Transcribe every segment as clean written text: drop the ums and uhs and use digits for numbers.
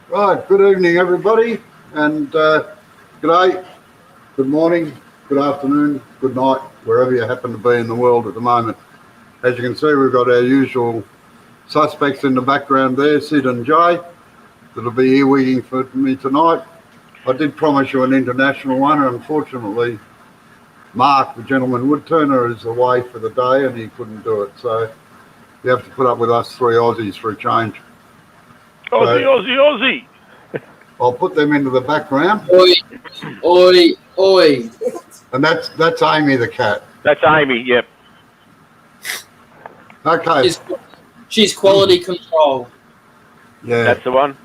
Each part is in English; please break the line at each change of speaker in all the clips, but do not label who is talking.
Right, good evening everybody, and good day, good morning, good afternoon, good night, wherever you happen to be in the world at the moment. As you can see, we've got our usual suspects in the background there, Sid and Jay, that'll be earwigging for me tonight. I did promise you an international one, and unfortunately Mark, the gentleman wood turner, is away for the day and he couldn't do it, so you have to put up with us three Aussies for a change.
Aussie, Aussie, Aussie.
I'll put them into the background.
Oi, oi, oi.
And that's Amy the cat.
That's Amy, yep.
Okay.
She's quality control.
Yeah.
That's the one.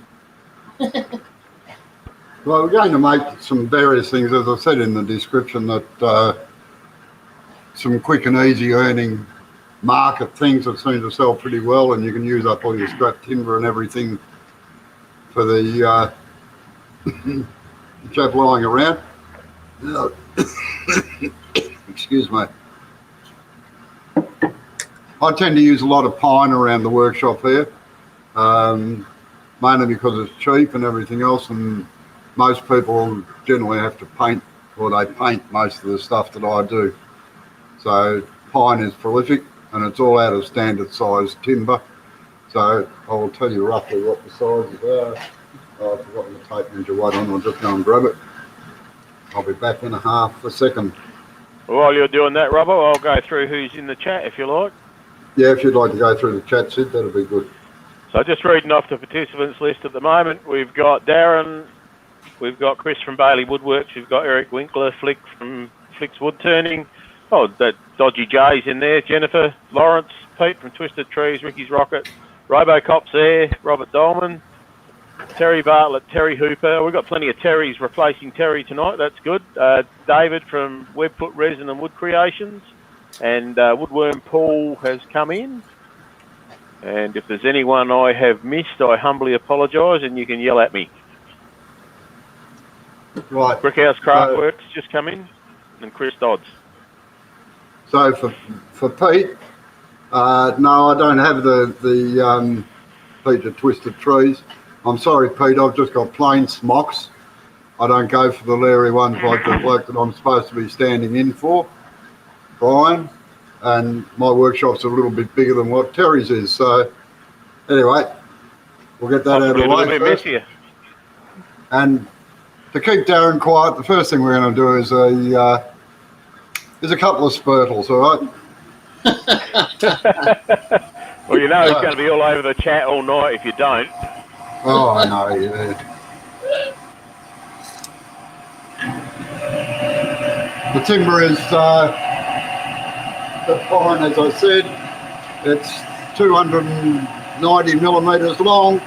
Well, we're going to make some various things, as I said in the description, that some quick and easy earning market things that seem to sell pretty well, and you can use up all your scrap timber and everything for the chap lying around. Excuse me. I tend to use a lot of pine around the workshop here, mainly because it's cheap and everything else, and most people generally have to paint, or they paint most of the stuff that I do. So pine is prolific, and it's all out of standard size timber. So I will tell you roughly what the sizes are. Oh, I've forgotten the tape measure. Wait on, I'll just go and grab it. I'll be back in a half a second.
While you're doing that, Robbo, I'll go through who's in the chat if you like.
Yeah, if you'd like to go through the chat, Sid, that'd be good.
So just reading off the participants list at the moment, we've got Darren, we've got Chris from Bailey Woodworks, we've got Eric Winkler, Flick from Flick's Wood Turning. Oh, that Dodgy J's in there. Jennifer, Lawrence, Pete from Twisted Trees, Ricky's Rocket, Robocop's there, Robert Dolman, Terry Bartlett, Terry Hooper. We've got plenty of Terrys replacing Terry tonight. That's good. David from Webfoot Resin and Wood Creations. And Woodworm Paul has come in. And if there's anyone I have missed, I humbly apologise, and you can yell at me.
Right.
Brickhouse Craftworks just come in, and Chris Dodds.
So for Pete, no, I don't have the Peter Twisted Trees. I'm sorry, Pete, I've just got plain smocks. I don't go for the leery ones like the bloke that I'm supposed to be standing in for, Brian. And my workshop's a little bit bigger than what Terry's is. So anyway, we'll get that out of the way first. And to keep Darren quiet, the first thing we're going to do is a couple of spurtles, all
right? Well, you know he's going to be all over the chat all night if you don't.
Oh, I know, yeah. The timber is the pine, as I said. It's 290 millimetres long,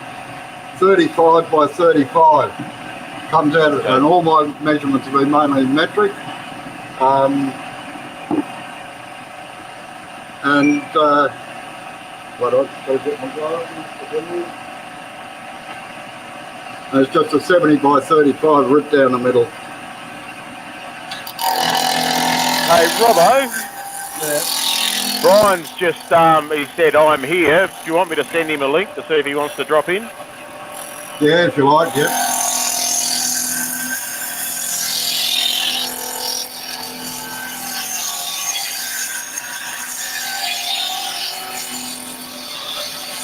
35 by 35. Comes out, okay. And all my measurements have been mainly metric. What else? Got to get my glasses. And it's just a 70 by 35 rip down the middle.
Hey, Robbo.
Yeah.
Brian's just, he said, I'm here. Do you want me to send him a link to see if he wants to drop in?
Yeah, if you like, yeah.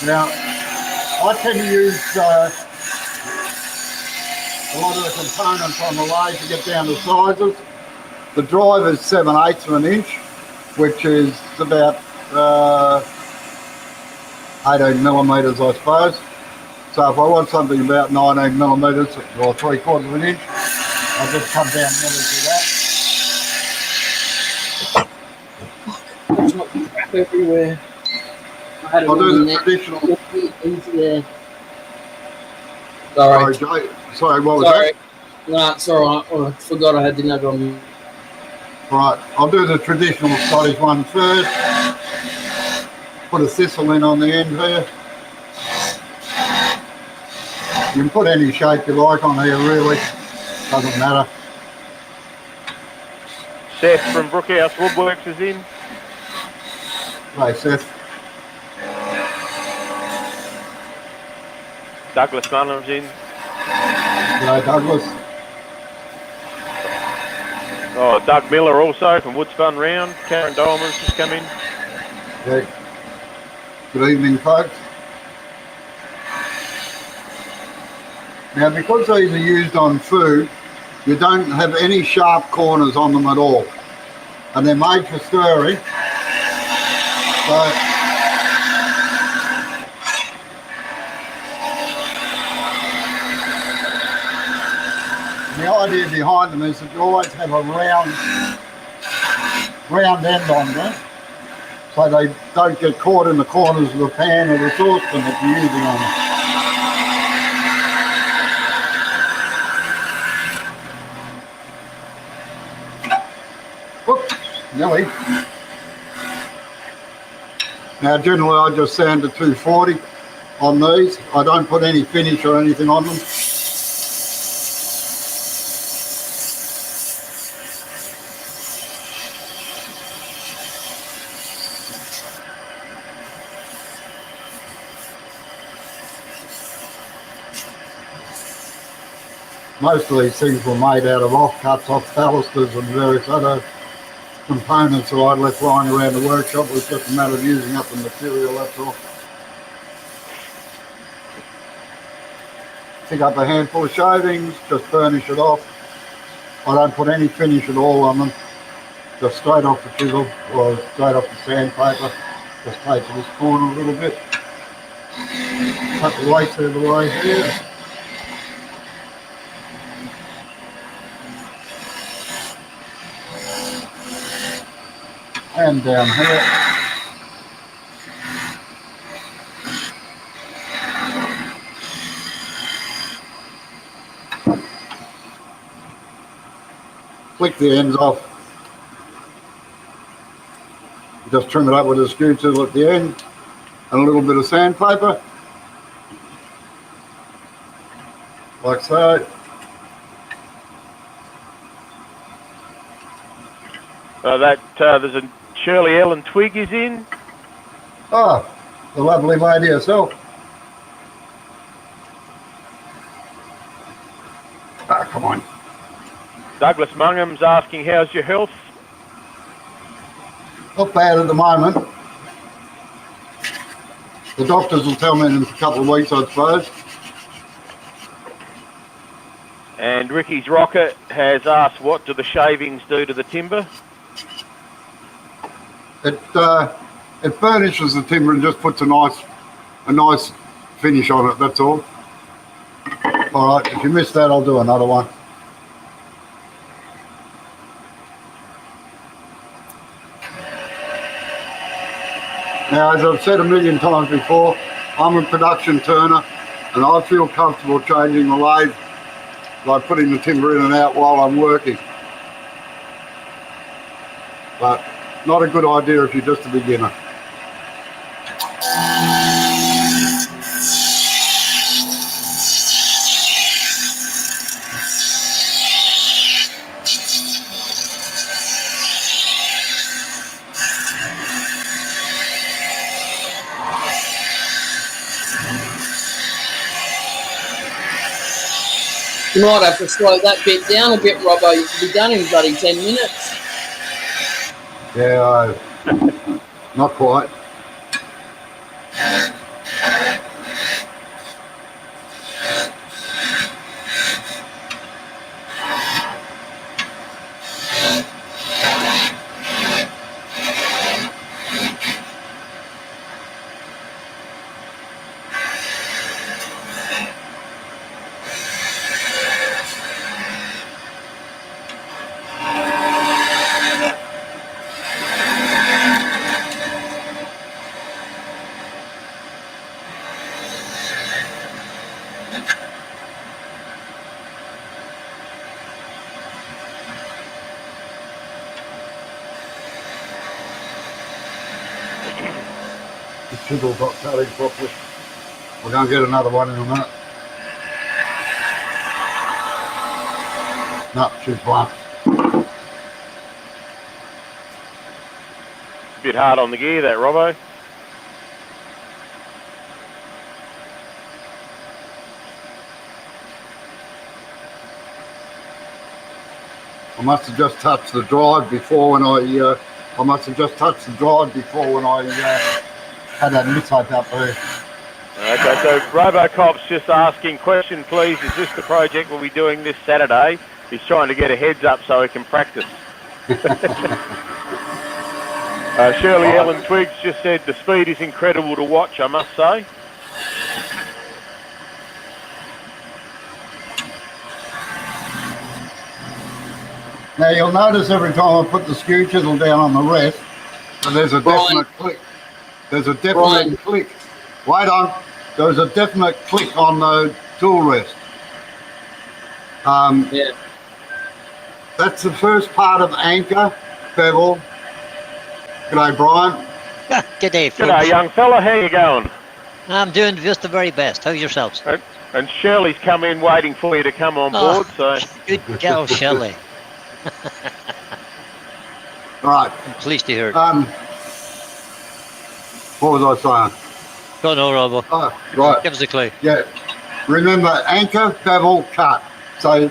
Now, I tend to use a lot of the components on the lathe to get down to sizes. The drive is 7/8 of an inch, which is about 18 millimetres, I suppose. So if I want something about 19 millimetres or 3/4 of an inch, I'll just come down millimetres of that.
There's not crap everywhere.
I'll do the traditional.
Sorry.
Sorry, what was that?
No, it's all right. I forgot I didn't have it on you.
Right, I'll do the traditional Scottish one first. Put a thistle in on the end here. You can put any shape you like on here, really. Doesn't matter.
Seth from Brookhouse Woodworks is in.
Hey, Seth.
Douglas Munham's in.
G'day, Douglas.
Oh, Doug Miller also from Woodspun Round. Karen Dolman's just come in.
Yeah. Good evening, folks. Now, because these are used on food, you don't have any sharp corners on them at all. And they're made for stirring. So, the idea behind them is that you always have a round end on them, so they don't get caught in the corners of the pan or the saucepan that you're using on them. Whoops, Nelly. Now generally I just sand to 240 on these. I don't put any finish or anything on them. Most of these things were made out of offcuts off balusters and various other components that I'd left lying around the workshop. It was just a matter of using up the material, that's all. Pick up a handful of shavings, just burnish it off. I don't put any finish at all on them. Just straight off the chisel or straight off the sandpaper. Just take to this corner a little bit. Cut the lathe out of the way here. And down here. Flick the ends off. Just trim it up with a skew tool at the end and a little bit of sandpaper. Like so.
There's a Shirley Ellen Twig is in.
Oh, the lovely lady herself. Ah, come on.
Douglas Mungham's asking, how's your health?
Not bad at the moment. The doctors will tell me in a couple of weeks, I suppose.
And Ricky's Rocket has asked, what do the shavings do to the timber?
It burnishes the timber and just puts a nice finish on it, that's all. All right, if you missed that, I'll do another one. Now, as I've said a million times before, I'm a production turner and I feel comfortable changing the lathe, like putting the timber in and out while I'm working. But not a good idea if you're just a beginner.
You might have to slow that bit down a bit, Robbo. You could be done in bloody 10 minutes.
Yeah, not quite. The chisel's not cutting properly. We're going to get another one in a minute. No, she's blunt.
Bit hard on the gear, that, Robbo.
I must have just touched the drive before when I must have just touched the drive before when I had that mishap up there.
Okay, so Robocop's just asking, question please, is this the project we'll be doing this Saturday? He's trying to get a heads up so he can practice. Shirley Ellen Twiggs just said the speed is incredible to watch, I must say.
Now you'll notice every time I put the skew chisel down on the rest, that there's a definite click. There's a definite click. Wait on. There's a definite click on the tool rest.
Yeah.
That's the first part of anchor, bevel. G'day, Brian.
G'day, folks.
G'day, young fella. How you going?
I'm doing just the very best. How's yourselves?
And Shirley's come in waiting for you to come on board. So
Good girl, Shirley.
Right.
I'm pleased to hear it.
What was I saying?
Don't know, Robbo.
Oh, right.
Give us a clue.
Yeah. Remember, anchor, bevel, cut. So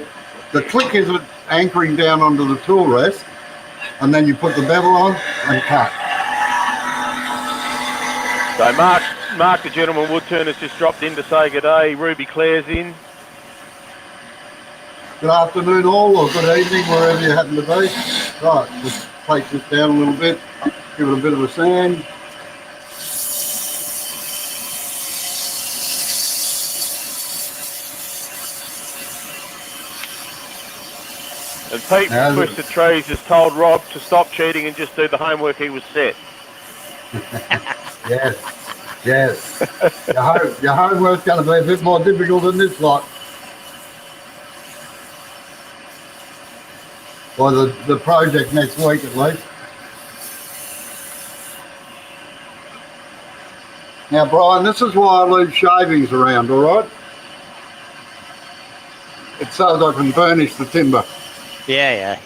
the click is anchoring down onto the tool rest, and then you put the bevel on and cut.
So Mark the gentleman woodturner's just dropped in to say good day. Ruby Claire's in.
Good afternoon all, or good evening, wherever you happen to be. Right, just take this down a little bit, give it a bit of a sand.
And Pete from Twisted Trees has told Rob to stop cheating and just do the homework he was set.
Yes, yes. Your homework's going to be a bit more difficult than this lot. Or the project next week at least. Now, Brian, this is why I leave shavings around, all right? It's so that I can burnish the timber.
Yeah.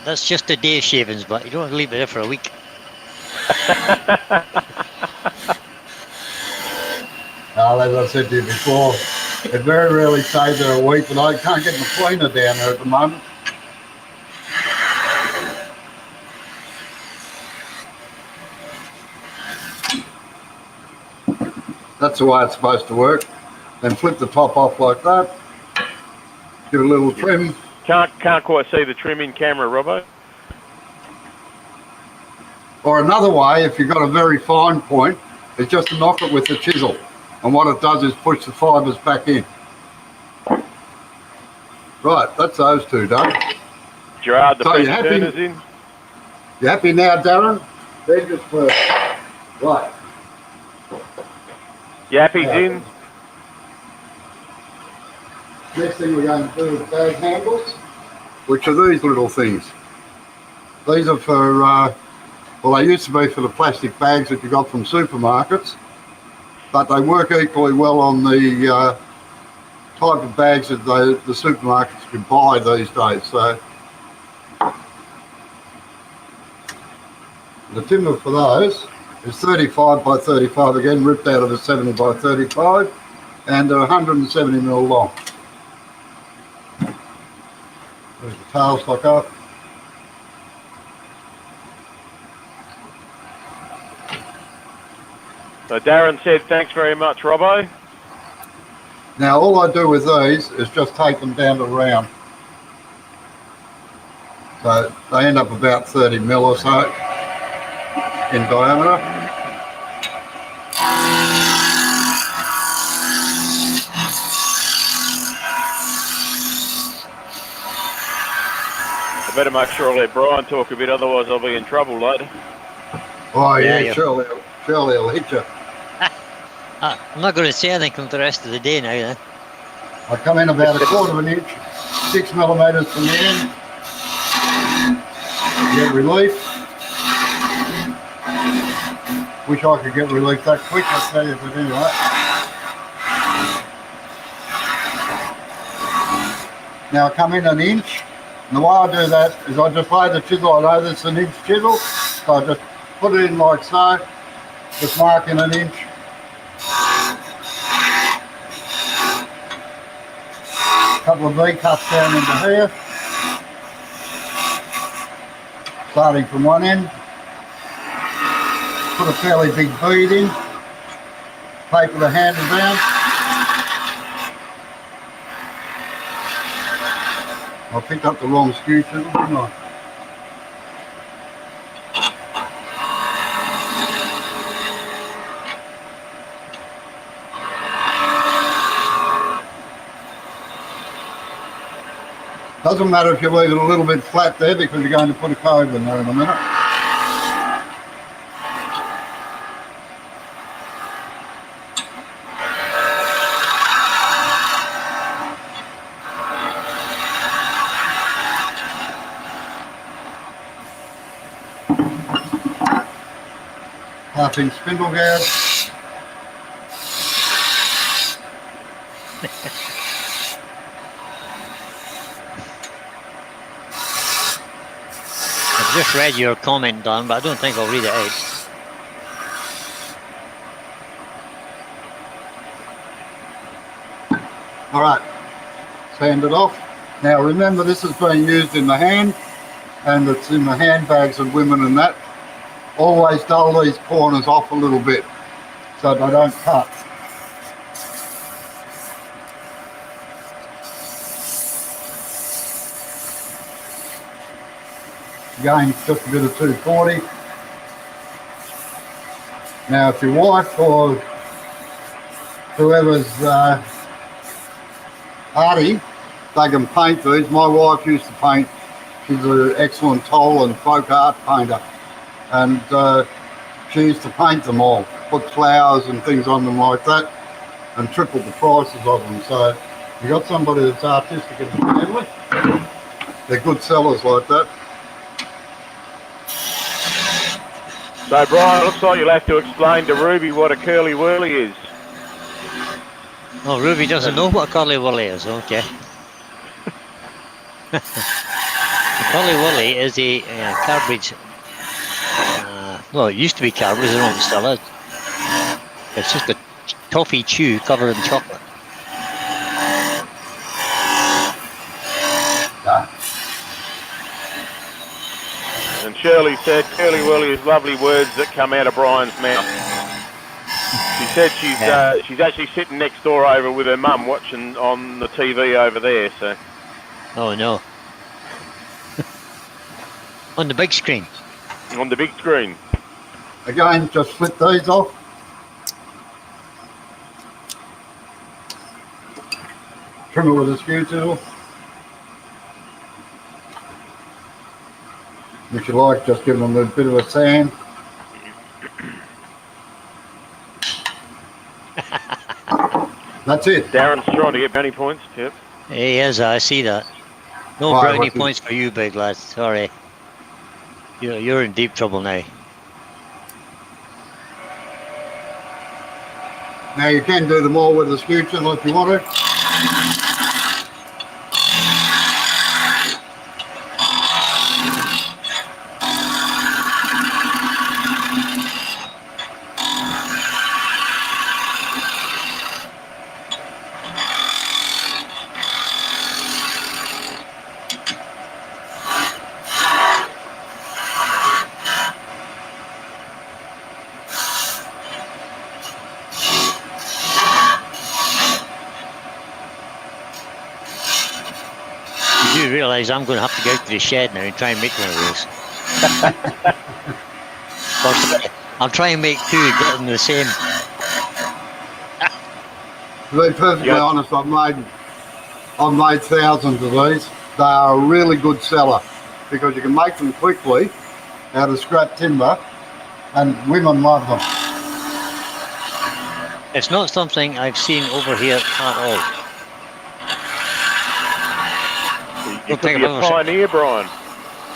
That's just a day shavings, but you don't want to leave it there for a week.
Well, as I said to you before, it very rarely stays there a week, but I can't get my cleaner down there at the moment. That's the way it's supposed to work. Then flip the top off like that. Give it a little trim.
Can't quite see the trim in camera, Robbo.
Or another way, if you've got a very fine point, is just to knock it with the chisel. And what it does is push the fibres back in. Right, that's those two done.
Gerard, the
So
feature turner's in.
You happy now, Darren? They're just first. Right.
Yappy's in.
Next thing we're going to do is bag handles, which are these little things. These are for, well, they used to be for the plastic bags that you got from supermarkets, but they work equally well on the type of bags that the supermarkets can buy these days. So the timber for those is 35 by 35, again ripped out of a 70 by 35, and they're 170 mil long. There's the tail stock up.
So Darren said, thanks very much, Robbo.
Now all I do with these is just take them down to round. So they end up about 30 mil or so in diameter.
I better make sure I let Brian talk a bit, otherwise I'll be in trouble later.
Oh yeah,
Yeah.
surely it'll hit you.
I'm not going to say anything for the rest of the day now, then.
I come in about a quarter of an inch, 6 millimetres from the end. Get relief. Wish I could get relief that quick, I'll tell you, but anyway. Now I come in an inch, and the way I do that is I just lay the chisel, I know this is an inch chisel, so I just put it in like so, just mark in an inch. Couple of V cuts down into here. starting from one end. Put a fairly big bead in, paper the handle down. I picked up the wrong skew chisel, didn't I? Doesn't matter if you leave it a little bit flat there because you're going to put a cove in there in a minute. Half-inch spindle gouge.
I've just read your comment, Don, but I don't think I'll read it out.
All right, sand it off. Now remember, this is being used in the hand, and it's in the handbags of women and that. Always dull these corners off a little bit so they don't cut. Again, just a bit of 240. Now if your wife or whoever's arty, they can paint these. My wife used to paint. She's an excellent toll and folk art painter. And she used to paint them all, put flowers and things on them like that, and triple the prices of them. So you got somebody that's artistic in the family, they're good sellers like that.
So Brian, it looks like you'll have to explain to Ruby what a curly whirly is.
Oh, Ruby doesn't know what a curly whirly is, okay. A curly whirly is a Carbridge. Well, it used to be Carbridge, I don't know if it still is. It's just a toffee chew covered in chocolate.
And Shirley said curly whirly is lovely words that come out of Brian's mouth. She said she's actually sitting next door over with her mum watching on the TV over there. So.
Oh no. On the big screen.
On the big screen.
Again, just flip these off. Trim it with a skew chisel. If you like, just give them a bit of a sand. That's it.
Darren's trying to get brownie points. Yep.
He is, I see that. No
Right,
brownie
what's it?
points for you, big lad. Sorry. You're in deep trouble now.
Now you can do them all with a skew chisel if you want to.
You do realise I'm going to have to go out to the shed now and try and make one of those. I'll try and make two, get them the same.
To be perfectly honest, I've made thousands of these. They are a really good seller because you can make them quickly out of scrap timber, and women love them.
It's not something I've seen over here at all.
You could be a pioneer, Brian.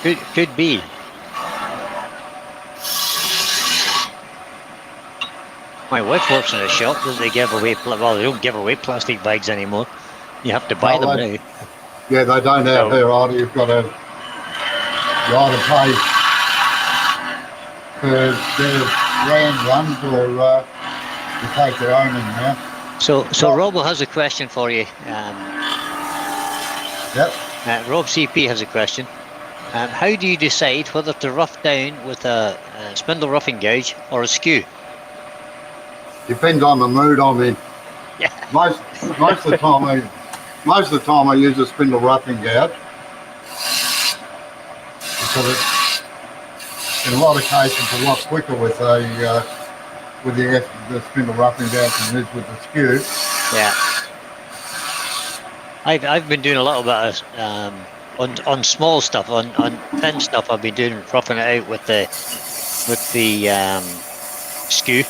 Could be. My wife works in a shop that they give away, well, they don't give away plastic bags anymore. You have to buy them now.
Yeah, they don't have here either. You've got to either pay for their brand ones or you take their own in now.
So Robbo has a question for you.
Yep.
Rob CP has a question. How do you decide whether to rough down with a spindle roughing gouge or a skew?
Depends on the mood I'm in.
Yeah.
Most of the time I use a spindle roughing gouge because it's in a lot of cases a lot quicker with the spindle roughing gouge than it is with the skew.
Yeah. I've been doing a little bit of on small stuff, on thin stuff. I've been doing roughing it out with the skew.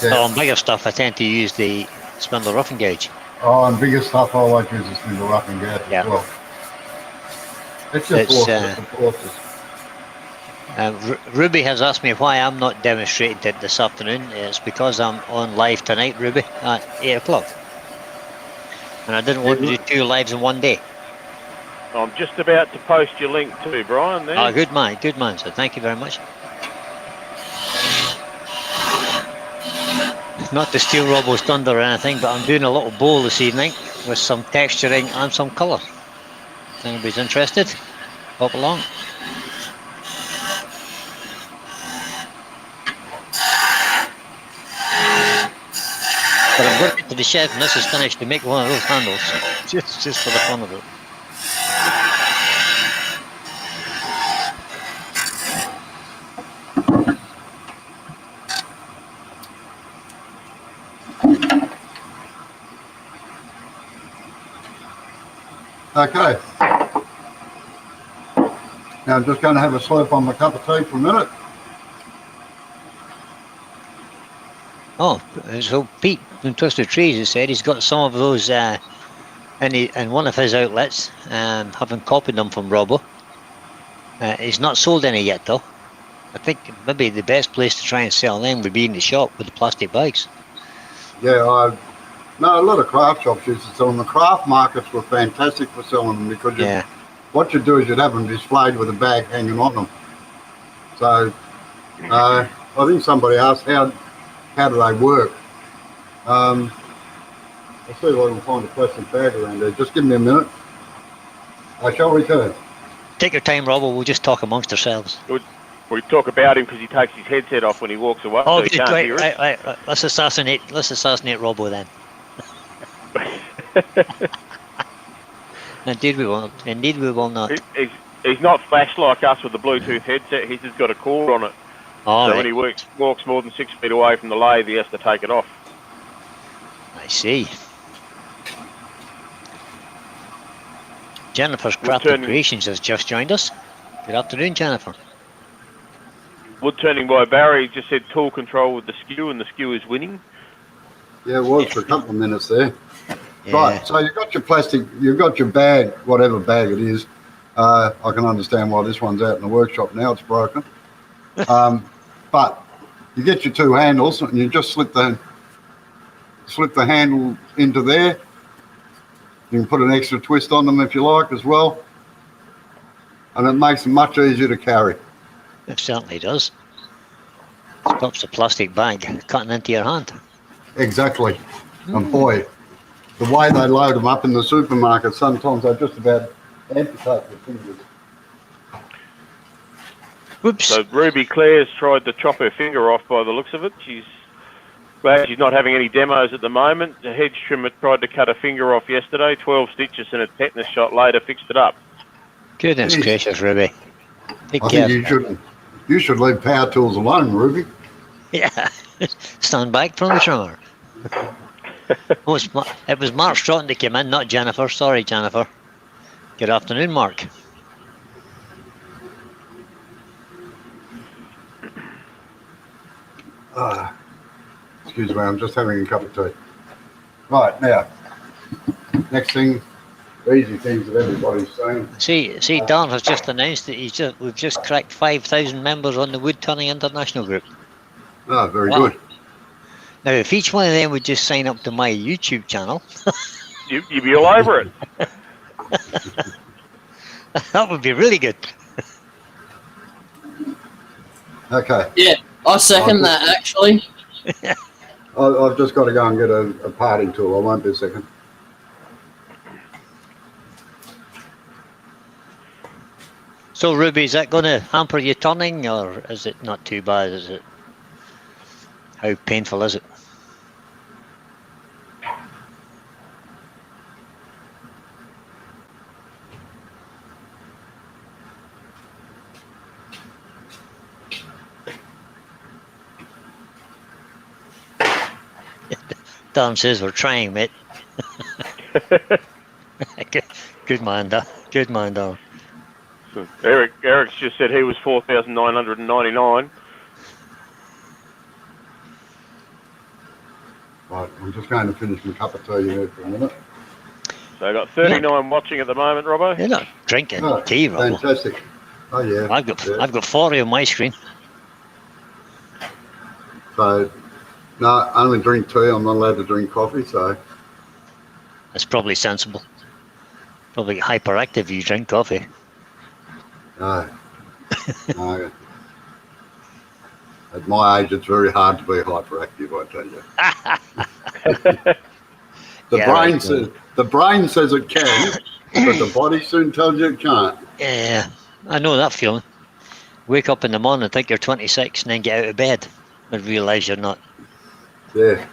Yeah.
But on bigger stuff, I tend to use the spindle roughing gouge.
Oh, and bigger stuff I always use a spindle roughing gouge
Yeah.
as well. It's just horses.
Ruby has asked me why I'm not demonstrating it this afternoon. It's because I'm on live tonight, Ruby, at 8 o'clock. And I didn't want to do 2 lives in one day.
I'm just about to post your link too, Brian. There.
Oh, good man, so thank you very much. Not to steal Robbo's thunder or anything, but I'm doing a little bowl this evening with some texturing and some colour. If anybody's interested, hop along. But I'm going to the shed and this is finished to make one of those handles, just for the fun of it.
Okay. Now I'm just going to have a slurp on my cup of tea for a minute.
Oh, so Pete from Twisted Trees has said he's got some of those in one of his outlets, having copied them from Robbo. He's not sold any yet though. I think maybe the best place to try and sell them would be in the shop with the plastic bags.
Yeah, no, a lot of craft shops used to sell them. The craft markets were fantastic for selling them because what you'd do is you'd have them displayed with a bag hanging on them. So I think somebody asked how do they work? I'll see if I can find a plastic bag around there. Just give me a minute. I shall return.
Take your time, Robbo. We'll just talk amongst ourselves.
We talk about him because he takes his headset off when he walks away, so he can't hear it.
Right. Let's assassinate Robbo then. Indeed we will not.
He's not flash like us with the Bluetooth headset. He's just got a cord on it. So when he walks more than 6 feet away from the lathe, he has to take it off.
I see. Jennifer's Crafted Creations has just joined us. Good afternoon, Jennifer.
Wood turning by Barry just said tool control with the skew, and the skew is winning.
Yeah, it was for a couple of minutes there. Yeah. Right, so you've got your plastic, you've got your bag, whatever bag it is. I can understand why this one's out in the workshop now, it's broken. But you get your 2 handles and you just slip the handle into there. You can put an extra twist on them if you like as well. And it makes them much easier to carry.
It certainly does. Stops the plastic bag cutting into your hand.
Exactly. And boy, the way they load them up in the supermarket, sometimes they just about amputate your fingers.
Whoops.
So Ruby Claire's tried to chop her finger off by the looks of it. She's glad she's not having any demos at the moment. The hedge trimmer tried to cut a finger off yesterday, 12 stitches, and a tetanus shot later fixed it up.
Goodness gracious, Ruby.
I think you should leave power tools alone, Ruby.
Yeah, stand back from the trimmer. It was Mark Stratton that came in, not Jennifer. Sorry, Jennifer. Good afternoon, Mark.
Excuse me, I'm just having a cup of tea. Right, now, next thing, easy things that everybody's saying.
See, Dan has just announced that we've just cracked 5,000 members on the Wood Turning International group.
Oh, very good.
Now, if each one of them would just sign up to my YouTube channel,
you'd be all over it.
That would be really good.
Okay.
Yeah, I second that actually.
I've just got to go and get a parting tool. I won't be a second.
So, Ruby, is that going to hamper your turning, or is it not too bad? Is it? How painful is it? Dan says we're trying, mate. Good man, Dan. Good man, Dan.
Eric's just said he was 4,999.
Right, I'm just going to finish my cup of tea there for a minute.
So I got 39 watching at the moment, Robbo.
You're not drinking
Oh,
tea, Rob.
fantastic. Oh yeah.
I've got 40 on my screen.
So, no, I only drink tea. I'm not allowed to drink coffee. So,
That's probably sensible. Probably hyperactive if you drink coffee.
no. No. At my age, it's very hard to be hyperactive. I tell you. The brain says it can, but the body soon tells you it can't.
Yeah, I know that feeling. Wake up in the morning and think you're 26 and then get out of bed and realise you're not.
Yeah.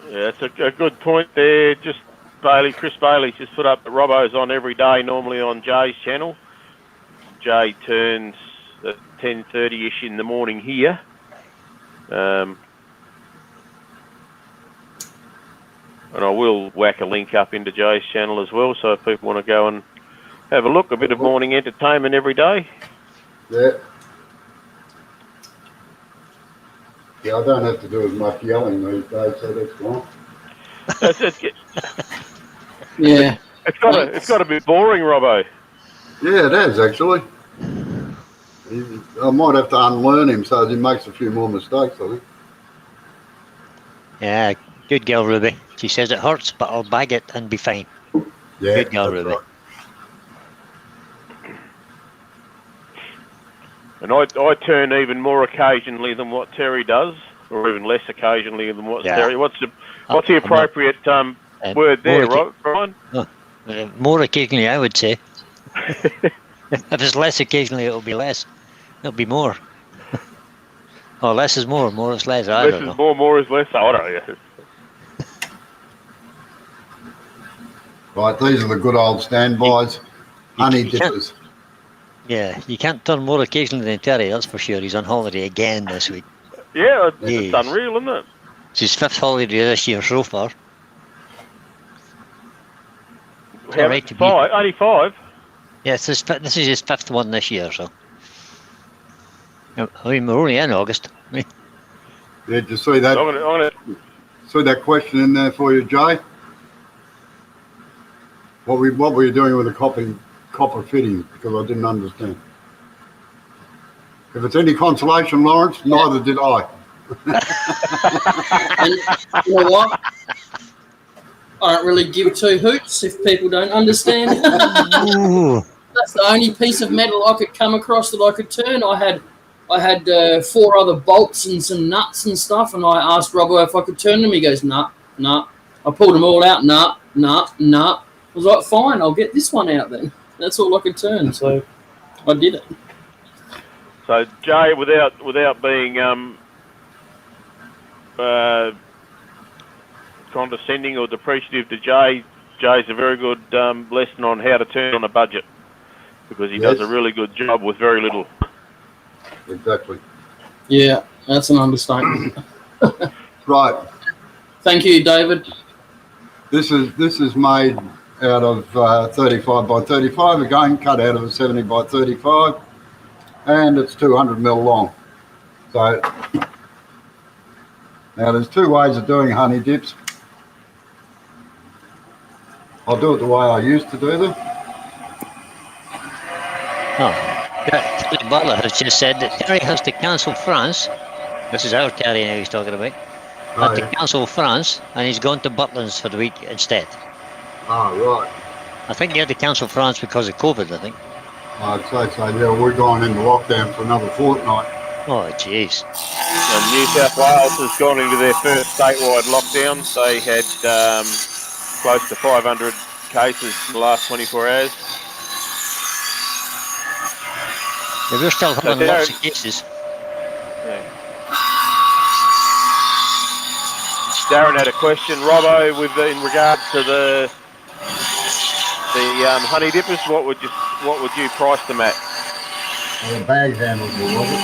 Yeah, it's a good point there. Just Chris Bailey just put up that Robbo's on every day, normally on Jay's channel. Jay turns at 10:30ish in the morning here. And I will whack a link up into Jay's channel as well, so if people want to go and have a look, a bit of morning entertainment every day.
Yeah. Yeah, I don't have to do as much yelling these days, so that's fine.
Yeah.
It's got a bit boring, Robbo.
Yeah, it has actually. I might have to unlearn him so he makes a few more mistakes, I think.
Yeah, good girl, Ruby. She says it hurts, but I'll bag it and be fine.
Yeah,
Good girl,
that's
Ruby.
right.
And I turn even more occasionally than what Terry does, or even less occasionally than what Terry. What's the appropriate word there, Brian?
More occasionally, I would say. If it's less occasionally, it'll be less. It'll be more. Or less is more, more is less. I don't know.
Less is more is less. I don't know.
Right, these are the good old standbys. Honey dippers.
Yeah, you can't turn more occasionally than Terry, that's for sure. He's on holiday again this week.
Yeah, it's unreal, isn't it?
It's his 5th holiday this year so far.
Only 5?
Yes, this is his 5th one this year, so. I mean, we're only in August.
Yeah, did you see that?
I'm gonna...
See that question in there for you, Jay? What were you doing with the copper fitting? Because I didn't understand. If it's any consolation, Lawrence, neither did I.
And you know what? I don't really give two hoots if people don't understand. That's the only piece of metal I could come across that I could turn. I had 4 other bolts and some nuts and stuff, and I asked Robbo if I could turn them. He goes, nah. I pulled them all out. Nah. I was like, fine, I'll get this one out then. That's all I could turn, so I did it.
So Jay, without being condescending or depreciative to Jay's a very good lesson on how to turn on a budget, because he does a really good job with very little.
Exactly.
Yeah, that's an understatement.
Right.
Thank you, David.
This is made out of 35 by 35, again cut out of a 70 by 35, and it's 200 mil long. So now there's 2 ways of doing honey dips. I'll do it the way I used to do them.
Terry Butler has just said that Terry has to cancel France. This is our Terry now he's talking about. Had to cancel France, and he's gone to Butlins for the week instead.
Right.
I think he had to cancel France because of COVID, I think.
I'd say so, yeah, we're going into lockdown for another fortnight.
Oh, jeez.
And New South Wales has gone into their first statewide lockdown. They had close to 500 cases in the last 24 hours.
Yeah, we're still
So
having lots
Darren,
of cases.
Darren had a question, Robbo, with in regards to the honey dippers. What would you price them at?
Well, the bag handles will, was it?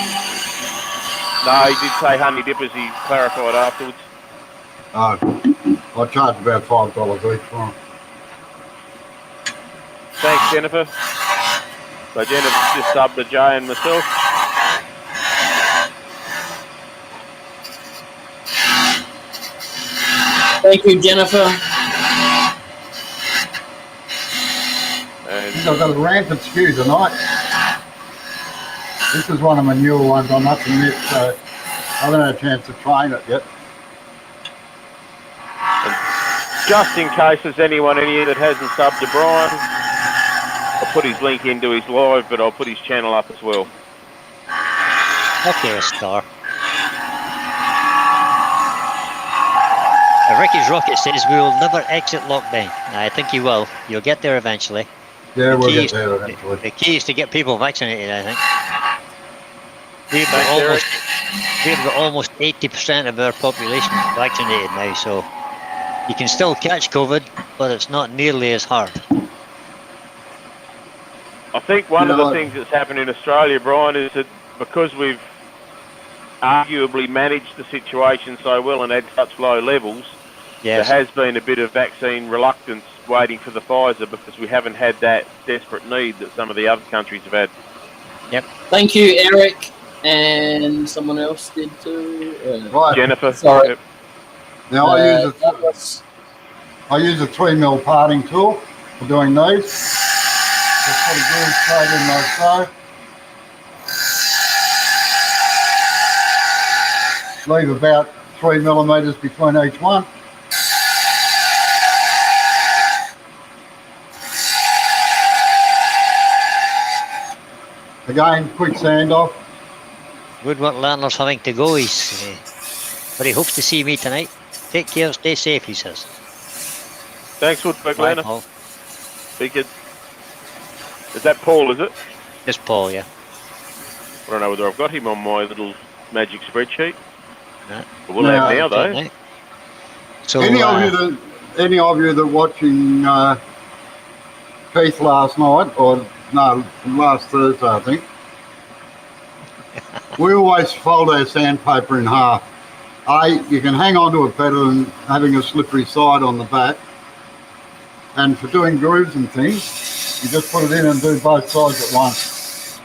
No, he did say honey dippers. He clarified afterwards.
I charge about $5 each for them.
Thanks, Jennifer. So Jennifer's just subbed to Jay and myself.
Thank you, Jennifer.
And
I've got a rampant skew tonight. This is one of my newer ones, I must admit, so I haven't had a chance to train it yet.
just in case there's anyone in here that hasn't subbed to Brian, I'll put his link into his live, but I'll put his channel up as well.
Okay, a star. Ricky's Rocket says we will never exit lockdown. I think you will. You'll get there eventually.
Yeah, we'll get there eventually.
The key is to get people vaccinated, I think. We've got almost 80% of our population vaccinated now, so you can still catch COVID, but it's not nearly as hard.
I think one of the things that's happened in Australia, Brian, is that because we've arguably managed the situation so well and had such low levels,
yes,
there has been a bit of vaccine reluctance waiting for the Pfizer because we haven't had that desperate need that some of the other countries have had.
Yep.
Thank you, Eric, and someone else did too.
Right.
Jennifer.
Sorry.
Yep.
Now I use a 3mm parting tool for doing these. Just put a groove straight in like so. Leave about 3mm between each one. Again, quick sand off.
Woodwork Learner's having to go, but he hopes to see me tonight. Take care, stay safe, he says.
Thanks, Woodwork
Bye,
Learner.
Paul.
Be good. Is that Paul, is it?
It's Paul, yeah.
I don't know whether I've got him on my little magic spreadsheet.
No.
But we'll have now, though.
So,
any of you that watching Keith last night, or no, last Thursday, I think, we always fold our sandpaper in half. You can hang on to it better than having a slippery side on the back. And for doing grooves and things, you just put it in and do both sides at once.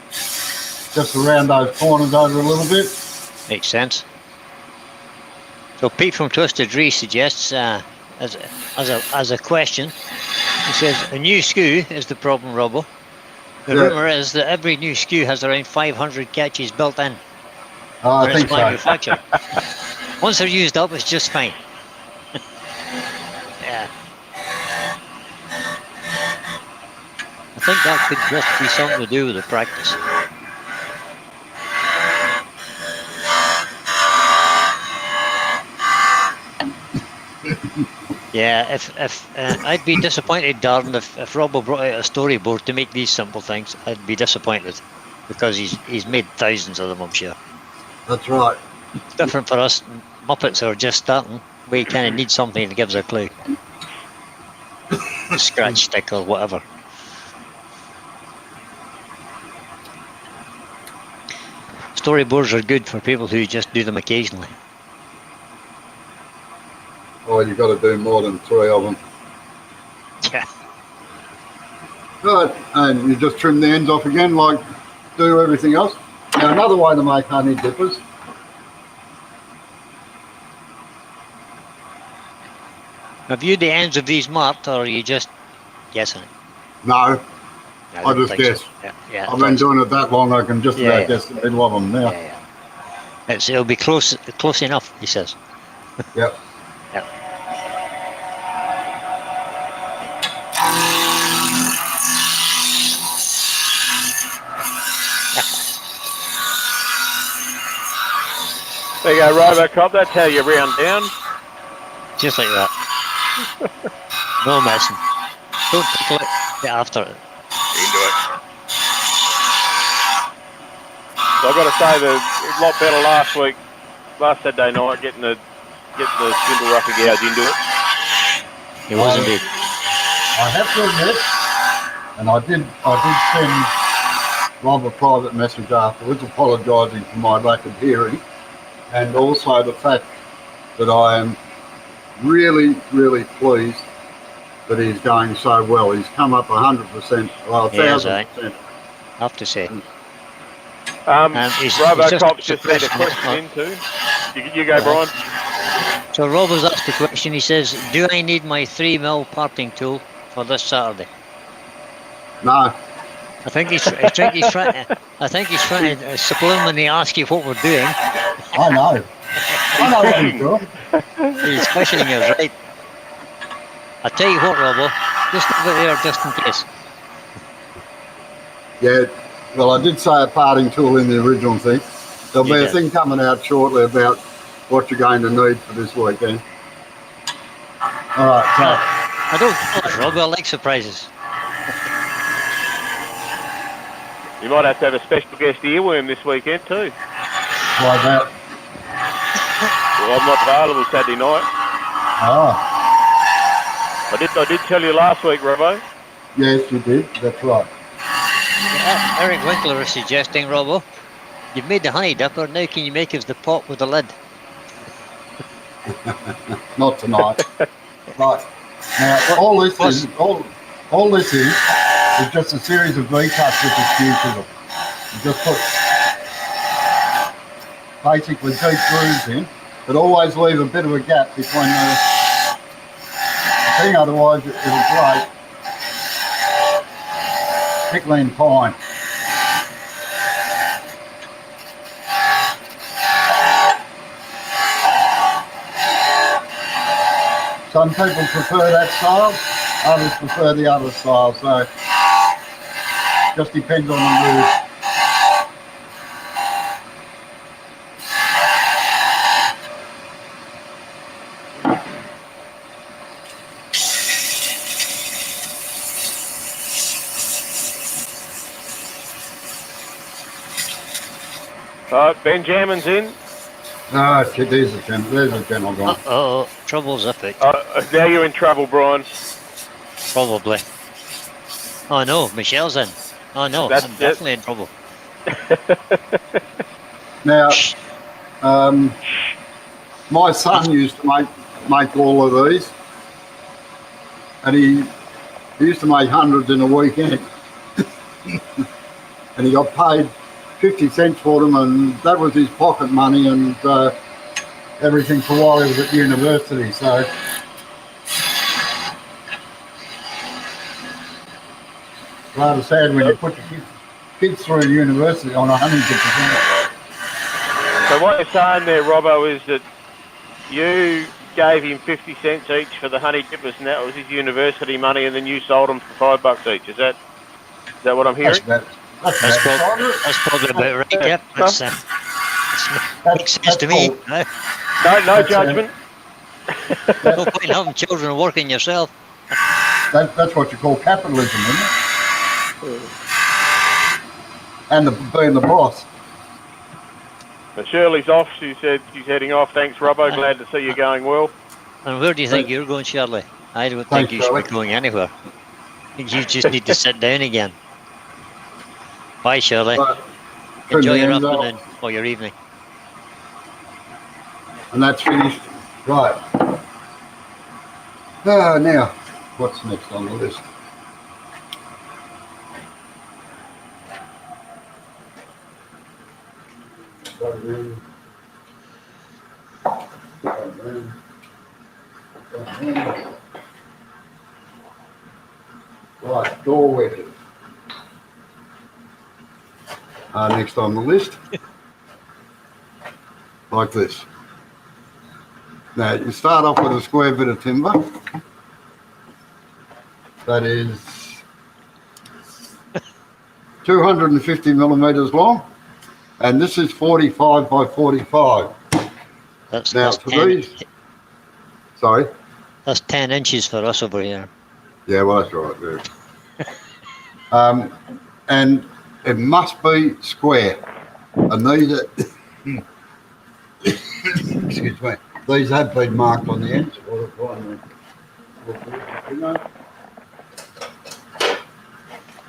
Just around those corners over a little bit.
makes sense. So Pete from Twisted Reese suggests, as a question, he says, a new SKU is the problem, Robbo. The rumour is that every new SKU has around 500 catches built in.
I think so.
Manufactured. Once they're used up, it's just fine. Yeah. I think that could just be something to do with the practice. Yeah, if I'd be disappointed, Darren, if Robbo brought out a storyboard to make these simple things, I'd be disappointed because he's made thousands of them, I'm sure.
That's right.
It's different for us Muppets are just starting. We kind of need something that gives a clue. A scratch stick or whatever. Storyboards are good for people who just do them occasionally.
Oh, you've got to do more than 3 of them.
Yeah.
Right, and you just trim the ends off again like do everything else. Now another way to make honey dippers.
Have you the ends of these marked, or are you just guessing?
No,
I
I just guess.
So. Yeah,
I've been doing it that long, I can just about guess the middle of them now.
Yeah. It'll be close enough, he says.
Yep.
Yep.
There you go, Robocop. That's how you round down.
Just like that. No messing. Don't tickle it. Get after it.
Into it. So I've got to say, a lot better last Saturday night, getting the spindle rocker gouge into it.
It was indeed.
I have to admit, and I did send Rob a private message afterwards apologising for my lack of hearing, and also the fact that I am really, really pleased that he's going so well. He's come up 100%, well, 1,000%.
I have to say.
Robocop's just sent a question in too. You go, Brian.
So Rob has asked the question. He says, "Do I need my 3mm parting tool for this Saturday?"
No.
I think he's trying to subliminally ask you what we're doing.
I know. I know what he's doing.
He's questioning us, right? I tell you what, Robbo, just leave it there just in case.
Yeah, well, I did say a parting tool in the original thing. There'll be a thing coming out shortly about what you're going to need for this weekend. All right, so.
I don't tell us, Rob. I like surprises.
You might have to have a special guest earworm this weekend too.
Why that?
Well, I'm not available Saturday night.
Oh.
I did tell you last week, Robbo.
Yes, you did. That's right.
Eric Winkler is suggesting, Robbo, you've made the honey dipper, now can you make us the pot with the lid?
Not tonight. Right. Now, all this is just a series of V-cuts with a skew to them. You just put basically deep grooves in, but always leave a bit of a gap between the thing, otherwise it'll break. Pickling pine. Some people prefer that style, others prefer the other style, so just depends on the mood.
Benjamin's in.
No, there's a general gone.
Uh-oh, trouble's afoot.
Now you're in trouble, Brian.
Probably. Oh no, Michelle's in. Oh no, I'm definitely in trouble.
Now, my son used to make all of these, and he used to make hundreds in a weekend, and he got paid 50 cents for them, and that was his pocket money and everything for while he was at university. So rather sad when you put your kids through university on 100%.
So what you're saying there, Robbo, is that you gave him 50 cents each for the honey dippers, and that was his university money, and then you sold them for $5 each. Is that what I'm hearing?
That's
probably about right. Yep, that makes sense to me.
No judgment.
No point having children working yourself.
That's what you call capitalism, isn't it? And being the boss.
But Shirley's off. She said she's heading off. Thanks, Robbo. Glad to see you going well.
And where do you think you're going, Shirley? I don't think you should be going anywhere. I think you just need to sit down again. Bye, Shirley. Enjoy your afternoon or your evening.
And that's finished. Right. Now, what's next on the list? Right, door wedges. Next on the list, like this. Now, you start off with a square bit of timber that is 250 millimetres long, and this is 45 by 45.
That's
10. Sorry?
That's 10 inches for us over here.
Yeah, well, that's right there. And it must be square. And these are, excuse me, these have been marked on the ends.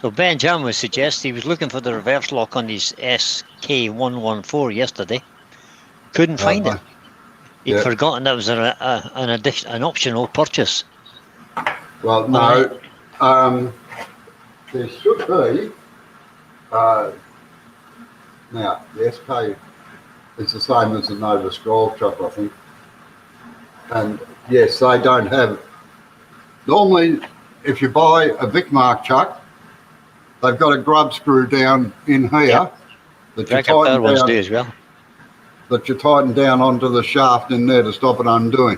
So Ben John would suggest he was looking for the reverse lock on his SK114 yesterday. Couldn't find it. He'd forgotten that was an optional purchase.
Well, no. There should be. Now, the SK is the same as the Nova Scroll chuck, I think. And yes, they don't have. Normally, if you buy a Vicmark chuck, they've got a grub screw down in here that you tighten down.
Do as well.
That you tighten down onto the shaft in there to stop it undoing.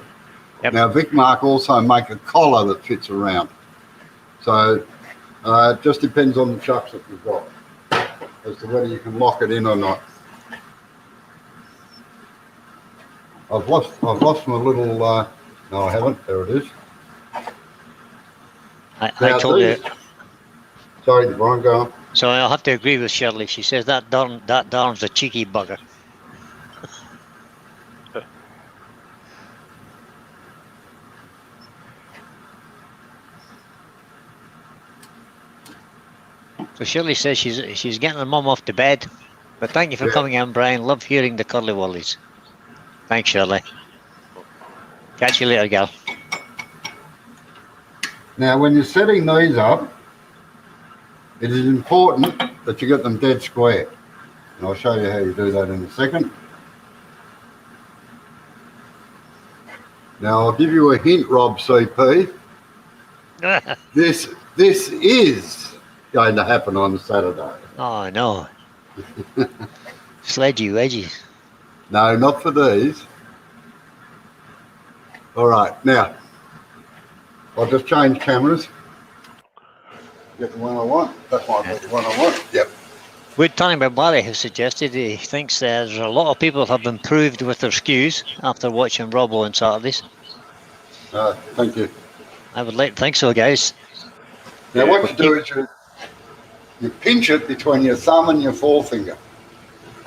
Yep.
Now, Vicmark also make a collar that fits around. So it just depends on the chucks that you've got as to whether you can lock it in or not. I've lost my little. No, I haven't. There it is.
I told you.
Sorry, Brian, go on.
So I'll have to agree with Shirley. She says that darn's a cheeky bugger. So Shirley says she's getting her mum off to bed. But thank you for coming in, Brian. Love hearing the curly wurlies. Thanks, Shirley. Catch you later, gal.
Now, when you're setting these up, it is important that you get them dead square. And I'll show you how you do that in a second. Now, I'll give you a hint, Rob CP. This is going to happen on Saturday.
Oh, no. Sledgy wedgies.
No, not for these. All right, now, I'll just change cameras. Get the one I want. That might be the one I want. Yep.
Wood Tanning by Barry has suggested he thinks there's a lot of people have improved with their skews after watching Robbo on Saturdays.
Thank you.
I would like to think so, guys.
Now, what you do is you pinch it between your thumb and your forefinger,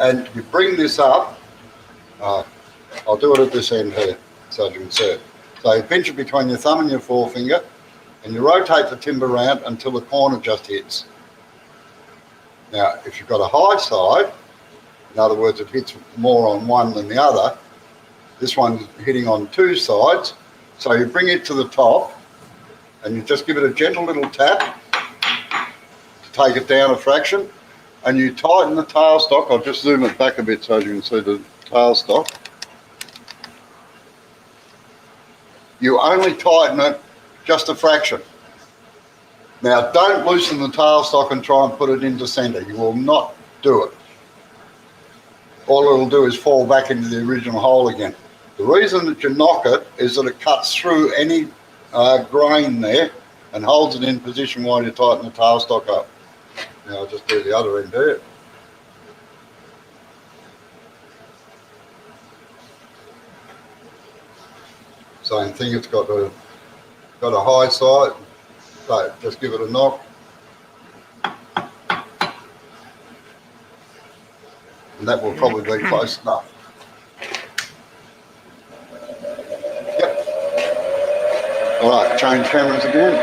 and you bring this up. I'll do it at this end here, so you can see it. So you pinch it between your thumb and your forefinger, and you rotate the timber round until the corner just hits. Now, if you've got a high side, in other words, it hits more on one than the other, this one's hitting on two sides, so you bring it to the top, and you just give it a gentle little tap to take it down a fraction, and you tighten the tailstock. I'll just zoom it back a bit so you can see the tailstock. You only tighten it just a fraction. Now, don't loosen the tailstock and try and put it into centre. You will not do it. All it'll do is fall back into the original hole again. The reason that you knock it is that it cuts through any grain there and holds it in position while you tighten the tailstock up. Now, I'll just do the other end there. Same thing, it's got a high side, so just give it a knock. And that will probably be close enough. Yep. All right, change cameras again.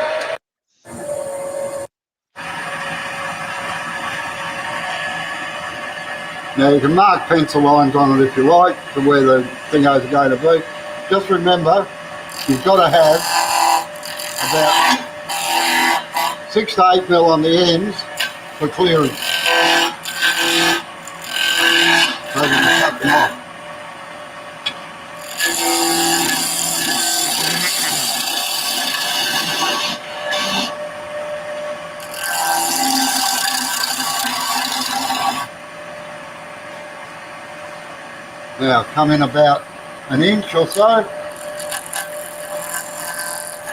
Now you can mark pencil lines on it if you like, to where the thingos are going to be. Just remember, you've got to have about 6 to 8 mil on the ends for clearance. So you can cut them off. Now come in about an inch or so,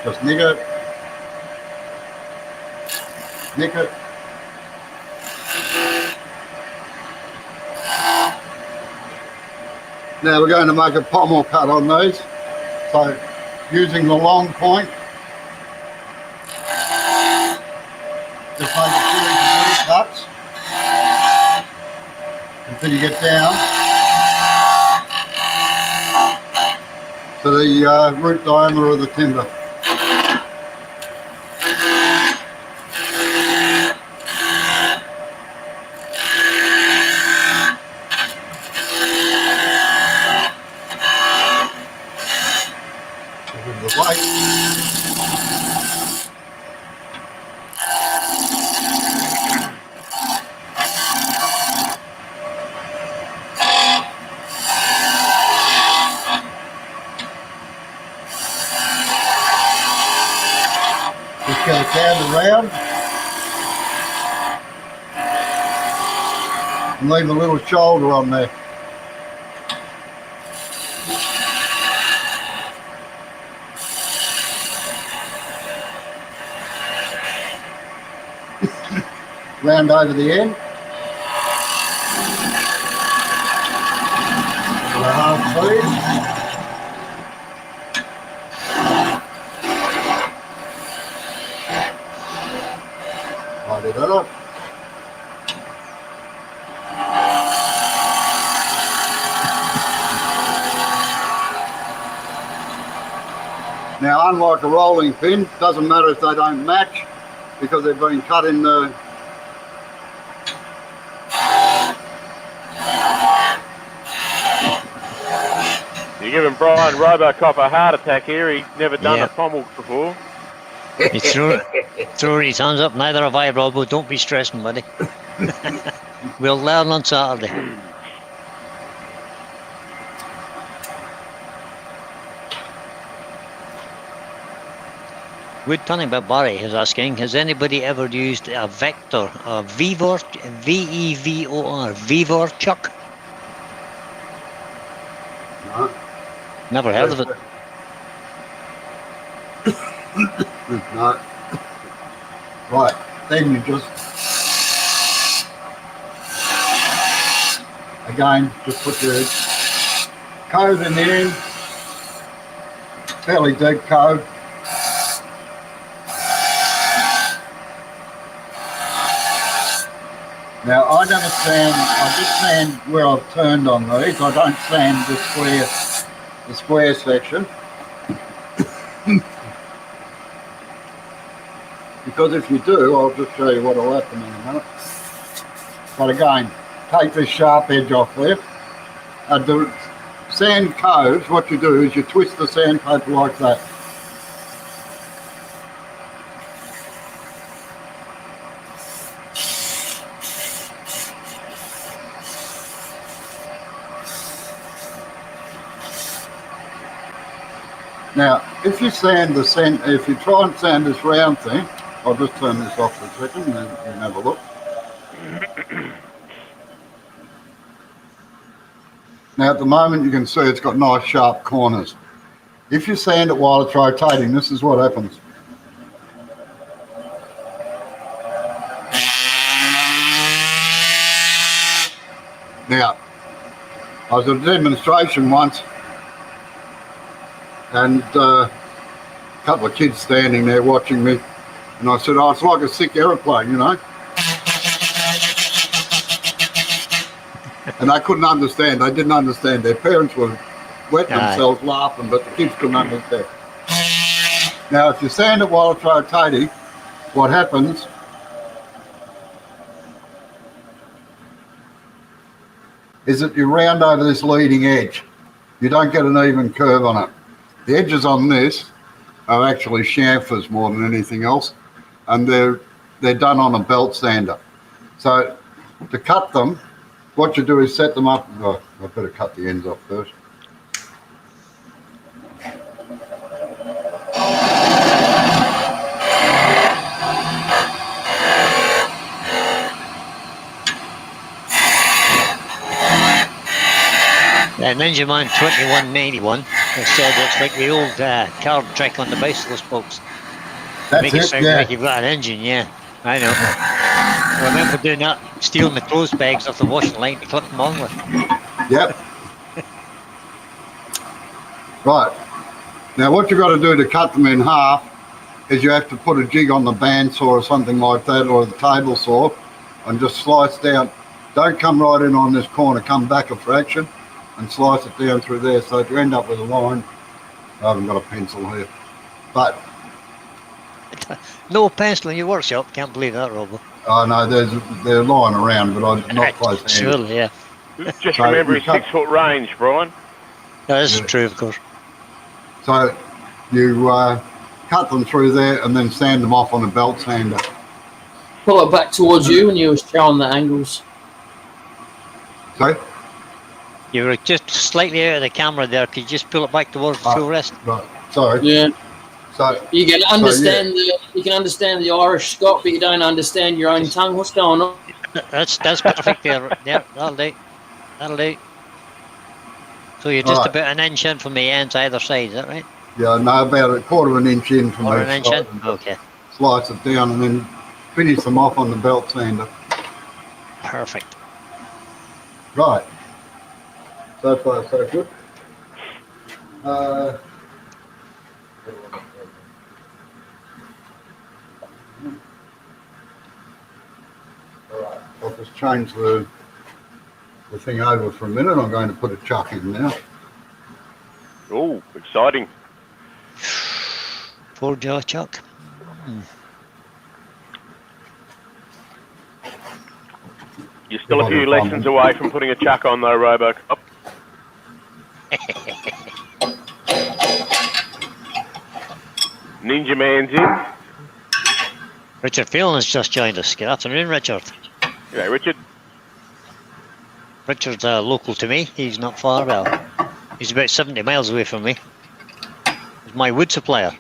just nick it, Now we're going to make a pommel cut on these, so using the long point, just make a series of cuts and till you get down to the root diameter of the timber. With the weight. Just get it down around and leave a little shoulder on there. Round over the end. The half sleeve. Tidy that up. Now, unlike a rolling pin, doesn't matter if they don't match because they've been cut in the
You're giving Brian Robocop a heart attack here. He's never done a pommel before.
He threw his hands up. Neither have I, Robbo. Don't be stressing, buddy. We'll learn on Saturday. Wood turning about Barry is asking, has anybody ever used a vector, a Vevor, V-E-V-O-R, Vevor chuck?
No.
Never heard of it.
No. Right, then you just, again, just put your cove in the end, fairly deep cove. Now I never sand, I just sand where I've turned on these. I don't sand the square section. Because if you do, I'll just show you what will happen in a minute. But again, take this sharp edge off there. The sand coves, what you do is you twist the sandpaper like that. Now, if you if you try and sand this round thing, I'll just turn this off for a second and then you can have a look. Now at the moment you can see it's got nice sharp corners. If you sand it while it's rotating, this is what happens. Now, I was at a demonstration once and a couple of kids standing there watching me, and I said, oh, it's like a sick aeroplane, you know. And they couldn't understand. They didn't understand. Their parents were wetting themselves laughing, but the kids couldn't understand. Now, if you sand it while it's rotating, what happens is that you round over this leading edge. You don't get an even curve on it. The edges on this are actually chamfers more than anything else, and they're done on a belt sander. So to cut them, what you do is set them up. Oh, I better cut the ends off first.
Ninja Man 2191 has said it's like the old card trick on the bicycle spokes.
That's
Make it
it,
sound
yeah.
like you've got an engine, yeah. I know. I remember doing that, stealing the clothes bags off the washing line to clip them on with.
Yep. Right. Now what you've got to do to cut them in half is you have to put a jig on the bandsaw or something like that, or the table saw, and just slice down Don't come right in on this corner, come back a fraction and slice it down through there. So to end up with a line, I haven't got a pencil here, but
No pencil in your workshop. Can't believe that, Robbo.
I know they're lying around, but I'm not close handed.
Surely, yeah.
Just
So
remember
you
his
cut-
6 foot range, Brian.
That's
Yeah.
true, of course.
So you cut them through there and then sand them off on a belt sander.
Pull it back towards you when you were showing the angles.
So,
You were just slightly out of the camera there. Could you just pull it back towards the full rest?
right, sorry.
Yeah.
So
You can understand the Irish Scot, but you don't understand your own tongue. What's going on?
That's perfect there. Yeah, that'll do. That'll do. So you're just
Alright.
about an inch in from the ends either side, is that right?
yeah, no, about a quarter of an inch in from
Or
each
an inch
side.
in? Okay.
Slice it down and then finish them off on the belt sander.
Perfect.
Right. So far, so good. Alright, I'll just change the thing over for a minute. I'm going to put a chuck in now.
Oh, exciting.
Poor jaw chuck.
You're still a few lessons away from putting a chuck on, though, Robocop. Ninja Man's in.
Richard Phelan's just joined us. Good afternoon, Richard.
G'day, Richard.
Richard's local to me. He's not far. Well, he's about 70 miles away from me. He's my wood supplier.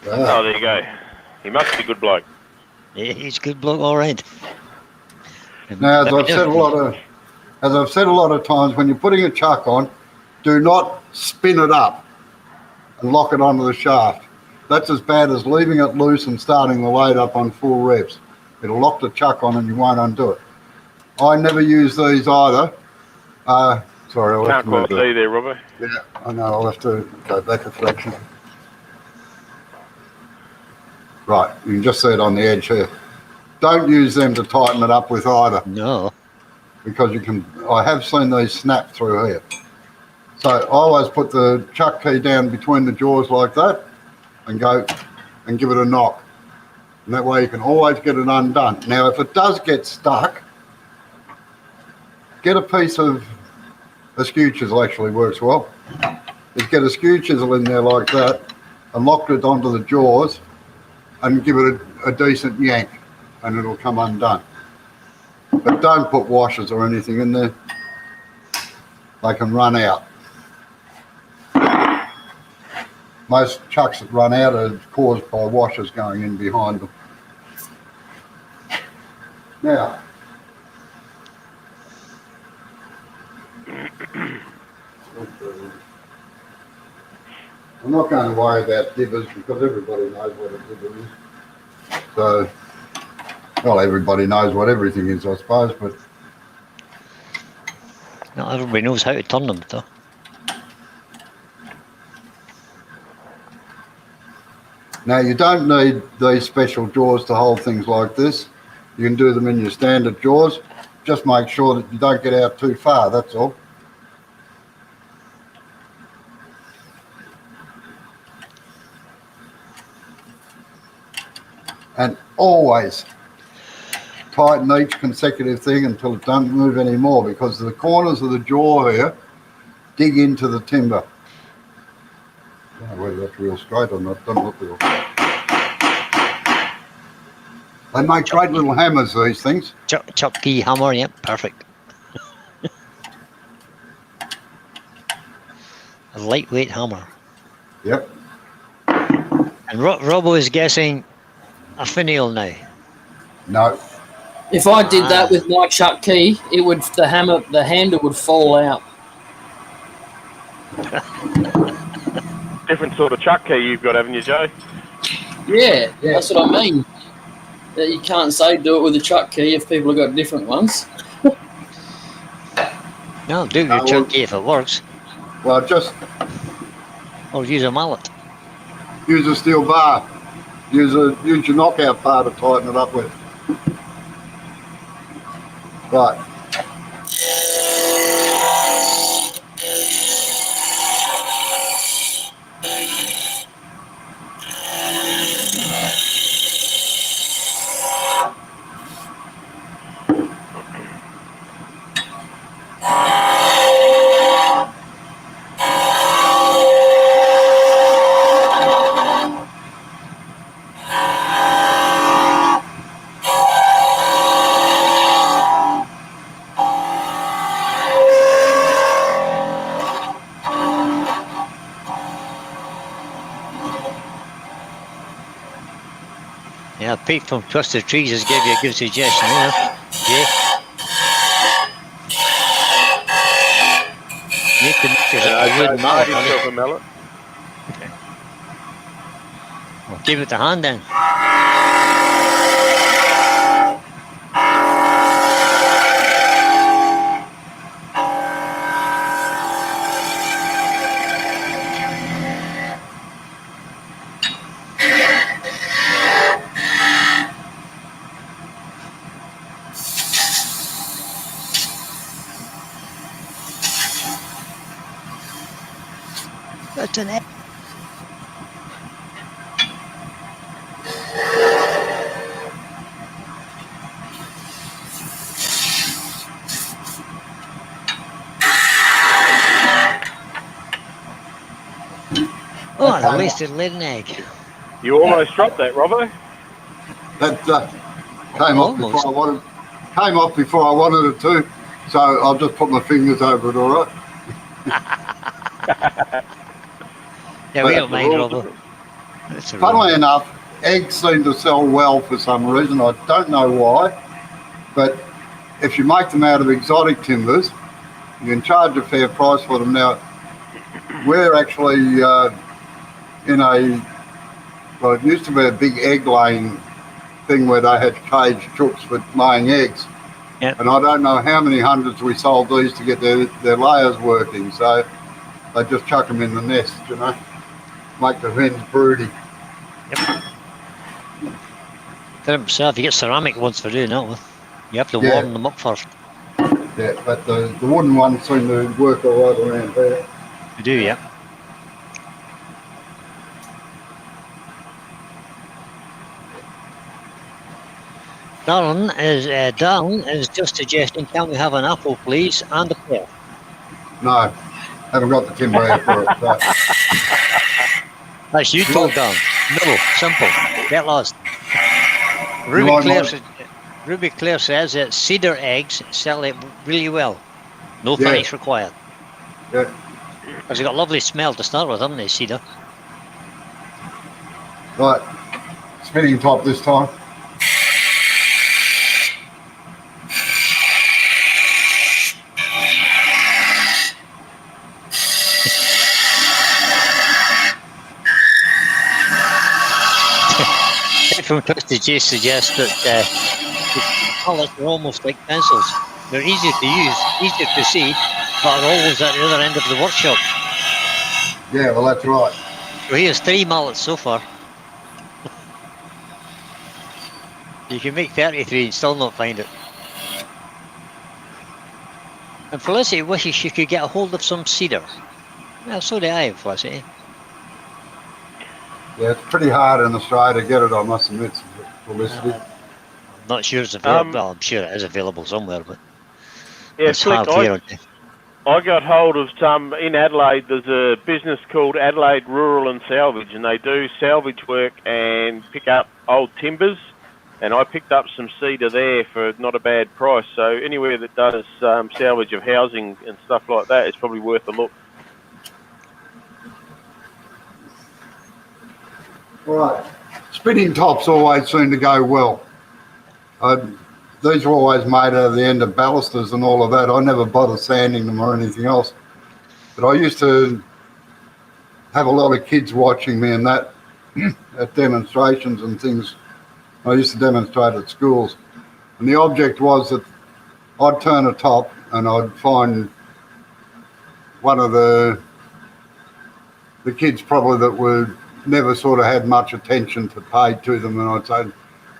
Oh, there you go. He must be a good bloke.
Yeah, he's a good bloke, all right.
Now, as I've said a lot of times, when you're putting a chuck on, do not spin it up and lock it onto the shaft. That's as bad as leaving it loose and starting the lathe up on full revs. It'll lock the chuck on and you won't undo it. I never use these either. Sorry, I'll have
Can't
to move
quite see there, Robbo.
Yeah, I know. I'll have to go back a fraction. Right, you can just see it on the edge here. Don't use them to tighten it up with either,
No.
because you can. I have seen these snap through here. So I always put the chuck key down between the jaws like that, and go and give it a knock. And that way you can always get it undone. Now, if it does get stuck, get a piece of a skew chisel. Actually works well. Just get a skew chisel in there like that and lock it onto the jaws and give it a decent yank and it'll come undone. But don't put washers or anything in there. They can run out. Most chucks that run out are caused by washers going in behind them. Now, I'm not going to worry about dibbers because everybody knows what a dibber is. So, well, everybody knows what everything is, I suppose, but
Not everybody knows how to turn them, though.
now you don't need these special jaws to hold things like this. You can do them in your standard jaws. Just make sure that you don't get out too far, that's all. And always tighten each consecutive thing until it doesn't move anymore, because the corners of the jaw here dig into the timber. I don't know whether that's real straight or not. Doesn't look real. They make great little hammers, these things.
Chuck key hammer, yep, perfect. A lightweight hammer.
Yep.
And Robbo is guessing a finial now.
No.
If I did that with my chuck key, it would the handle would fall out.
Different sort of chuck key you've got, haven't you, Joe?
Yeah, that's what I mean. That you can't say do it with a chuck key if people have got different ones.
No, do your chuck key if it works.
Well, just
Or use a mallet.
use a steel bar. Use your knockout bar to tighten it up with. Right.
Yeah, Pete from Twisted Trees has gave you a good suggestion there. Yeah. Need to make
And
a wooden
made
mallet,
himself
buddy.
a mallet.
Well, give it a hand then. That's an egg. Oh, the wasted leaden egg.
You almost dropped that, Robbo.
That came off
Almost.
before I wanted it to. So I'll just put my fingers over it, all right?
Yeah, we don't mind, Robbo.
Funnily enough, eggs seem to sell well for some reason. I don't know why. But if you make them out of exotic timbers, you can charge a fair price for them. Now, we're actually in well, it used to be a big egg laying thing where they had caged chooks for laying eggs.
Yep.
And I don't know how many hundreds we sold these to get their layers working. So they just chuck them in the nest, you know, make the hens broody.
Yep. So if you get ceramic ones for doing that one, you have to
Yeah.
warm them up first.
Yeah, but the wooden ones seem to work all right around there.
You do, yeah. Darren is just suggesting, can we have an apple, please, and a pear?
No, haven't got the timber here for it. So.
That's you told Darren. No, simple. Get lost. Ruby Claire says that cedar eggs sell it really well. No price required.
Yeah.
Because they got a lovely smell to start with, haven't they, cedar?
Right, spinning top this time.
From Twisted J suggests that the pallets are almost like pencils. They're easier to use, easier to see, but are always at the other end of the workshop.
Yeah, well, that's right.
So here's 3 mallets so far. You can make 33 and still not find it. And Felicity wishes she could get a hold of some cedar. Well, so do I, Felicity.
Yeah, it's pretty hard in Australia to get it, I must admit, Felicity.
I'm not sure it's available. Well, I'm sure it is available somewhere, but
Yeah,
it's
Slick,
hard here.
I got hold of some in Adelaide. There's a business called Adelaide Rural and Salvage, and they do salvage work and pick up old timbers. And I picked up some cedar there for not a bad price. So anywhere that does salvage of housing and stuff like that is probably worth a look.
Right, spinning tops always seem to go well. These are always made out of the end of balusters and all of that. I never bother sanding them or anything else. But I used to have a lot of kids watching me and that at demonstrations and things. I used to demonstrate at schools. And the object was that I'd turn a top and I'd find one of the kids probably that were never sort of had much attention to pay to them, and I'd say,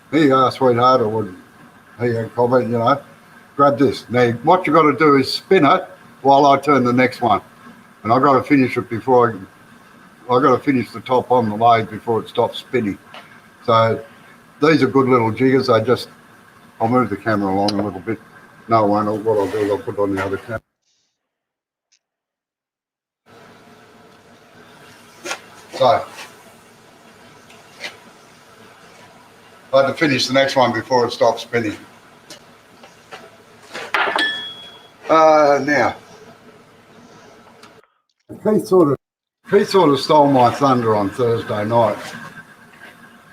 here you are, sweetheart, or here you go, comment, you know, grab this. Now, what you got to do is spin it while I turn the next one. And I've got to finish it before I've got to finish the top on the lathe before it stops spinning. So these are good little jiggers. I'll move the camera along a little bit. No, I won't. What I'll do is I'll put it on the other camera. So I had to finish the next one before it stops spinning. Now, Keith sort of stole my thunder on Thursday night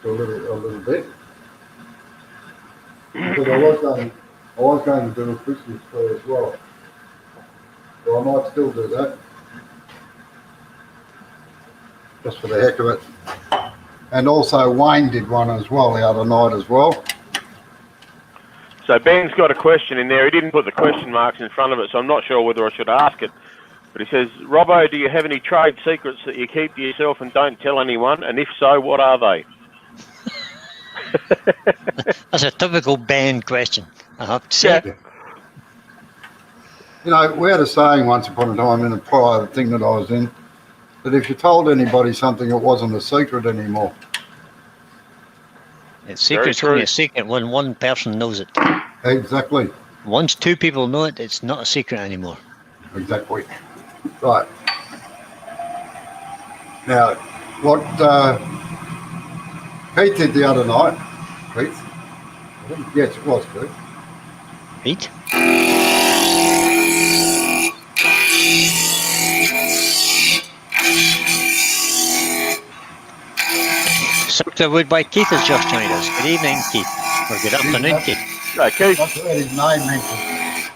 a little bit. Because I was going to do a Christmas tree as well. So I might still do that. Just for the heck of it. And also Wayne did one as well the other night as well.
So Ben's got a question in there. He didn't put the question marks in front of it, so I'm not sure whether I should ask it. But he says, Robbo, do you have any trade secrets that you keep to yourself and don't tell anyone? And if so, what are they?
That's a typical Ben question, I have to say.
Yeah.
You know, we had a saying once upon a time in a prior thing that I was in, that if you told anybody something, it wasn't a secret anymore.
It's secret's only a secret when one person knows it.
Exactly.
Once two people know it, it's not a secret anymore.
Exactly. Right. Now, what Pete did the other night, Pete? Yes, it was Pete.
Pete? Circular Wood by Keith has just joined us. Good evening, Keith. Or good afternoon, Keith.
Hey, Keith.
I've heard his name mentioned.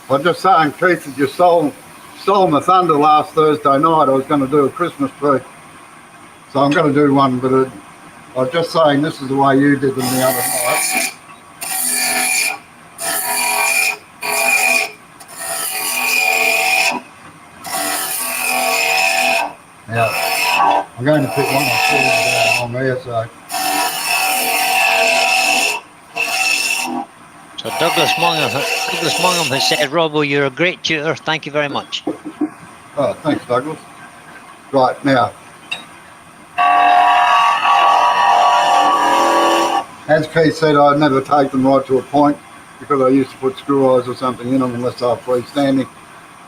I'm just saying, Keith, that you stole my thunder last Thursday night. I was going to do a Christmas tree. So I'm going to do one, but I was just saying this is the way you did them the other night. Now, I'm going to put one or two down on there, so.
So Douglas Mongham has said, Robbo, you're a great tutor. Thank you very much.
Oh, thanks, Douglas. Right, now. As Keith said, I'd never take them right to a point because I used to put screw eyes or something in them unless they were freestanding.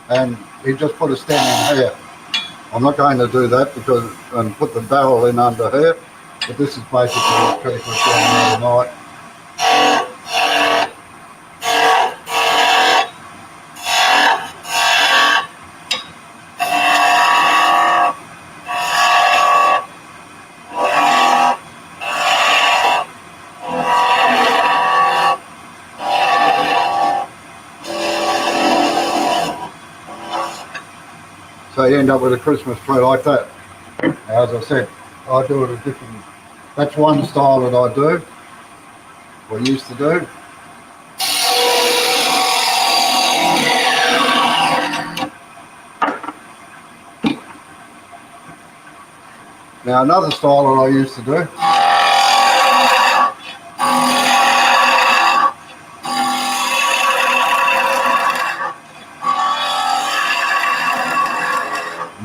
And he just put a stem in here. I'm not going to do that and put the barrel in under here. But this is basically what Keith was doing the other night. So you end up with a Christmas tree like that. Now, as I said, I do it a different. That's one style that I do, or used to do. Now another style that I used to do.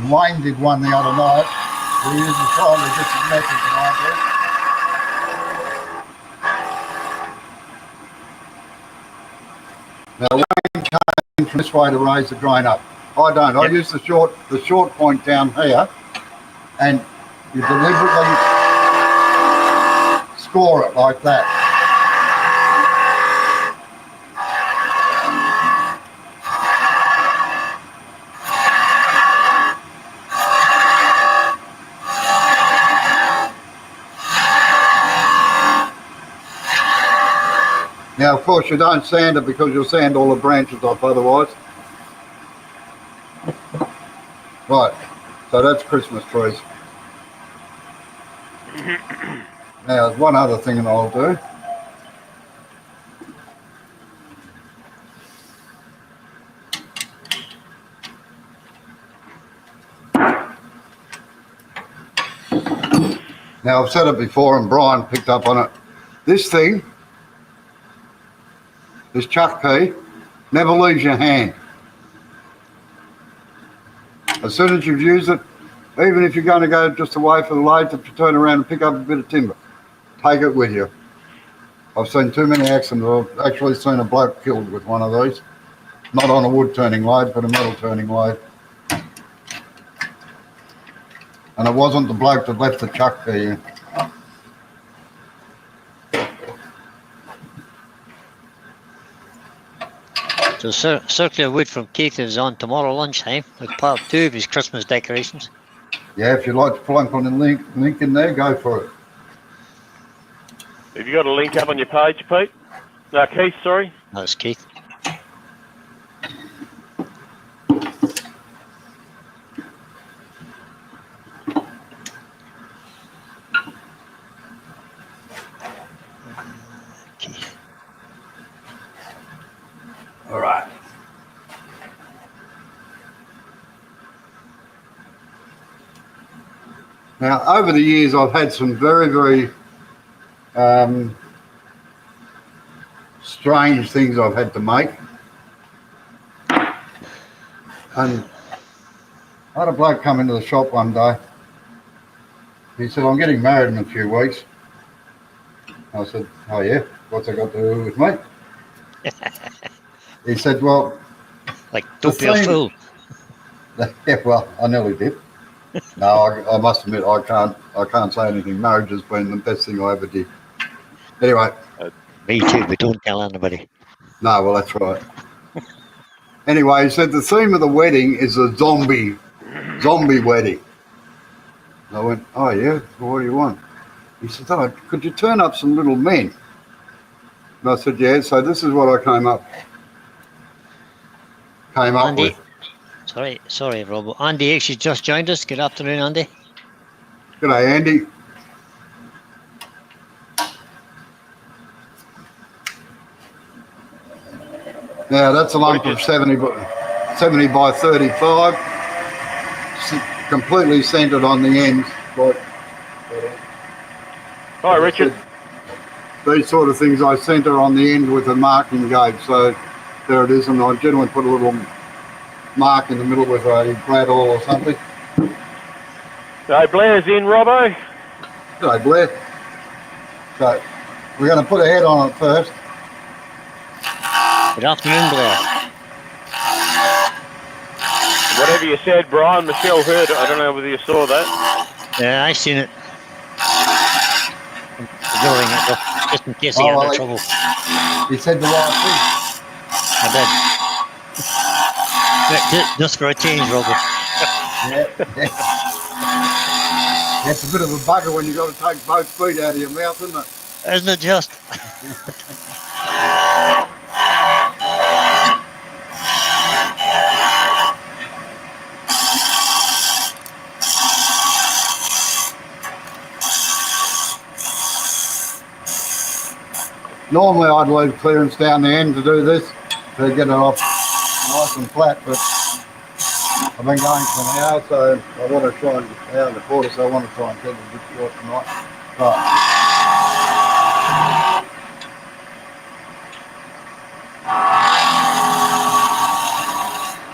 Wayne did one the other night. We used a slightly different method than I did. Now Wayne came from this way to raise the grain up. I don't. I use the short point down here, and you deliberately score it like that. Now, of course, you don't sand it because you'll sand all the branches off otherwise. Right, so that's Christmas trees. Now, there's one other thing that I'll do. Now, I've said it before and Brian picked up on it. This thing, this chuck key, never leaves your hand. As soon as you've used it, even if you're going to go just away for the lathe, if you turn around and pick up a bit of timber, take it with you. I've seen too many accidents. I've actually seen a bloke killed with one of these. Not on a wood turning lathe, but a metal turning lathe. And it wasn't the bloke that left the chuck key in.
So Circular Wood from Keith is on tomorrow lunchtime with part 2 of his Christmas decorations.
Yeah, if you'd like to plunk on the link in there, go for it.
Have you got a link up on your page, Pete? No, Keith, sorry.
That's Keith. Keith.
All right. Now, over the years, I've had some very, very strange things I've had to make. And I had a bloke come into the shop one day. He said, I'm getting married in a few weeks. I said, oh yeah, what's that got to do with me? He said, well...
Like, don't be a fool.
Yeah, well, I nearly did. No, I must admit, I can't say anything. Marriage has been the best thing I ever did. Anyway.
Me too, but don't tell anybody.
No, well, that's right. Anyway, he said the theme of the wedding is a zombie wedding. I went, oh yeah, well, what do you want? He said, oh, could you turn up some little men? And I said, yeah, so this is what I came up
Andy,
with.
Sorry, Rob. Andy actually just joined us. Good afternoon, Andy.
G'day, Andy. Now, that's a lump of 70 by 35, completely centred on the ends.
Hi, Richard.
These sort of things I centre on the end with a marking gauge. So there it is, and I generally put a little mark in the middle with a brad awl or something.
Hey, Blair's in, Robbo.
G'day, Blair. So we're going to put a head on it first.
Good afternoon, Blair.
Whatever you said, Brian, Michelle heard it. I don't know whether you saw that.
Yeah, I seen it. I'm ignoring it, though, just in case he got into trouble.
He said the right thing.
I did. Just for a change, Robert.
Yeah. That's a bit of a bugger when you've got to take both feet out of your mouth, isn't it?
Isn't it just?
Normally I'd leave clearance down the end to do this, to get it off nice and flat, but I've been going for an hour, so I want to try and hour and a quarter, so I want to try and keep it a bit short tonight. Right.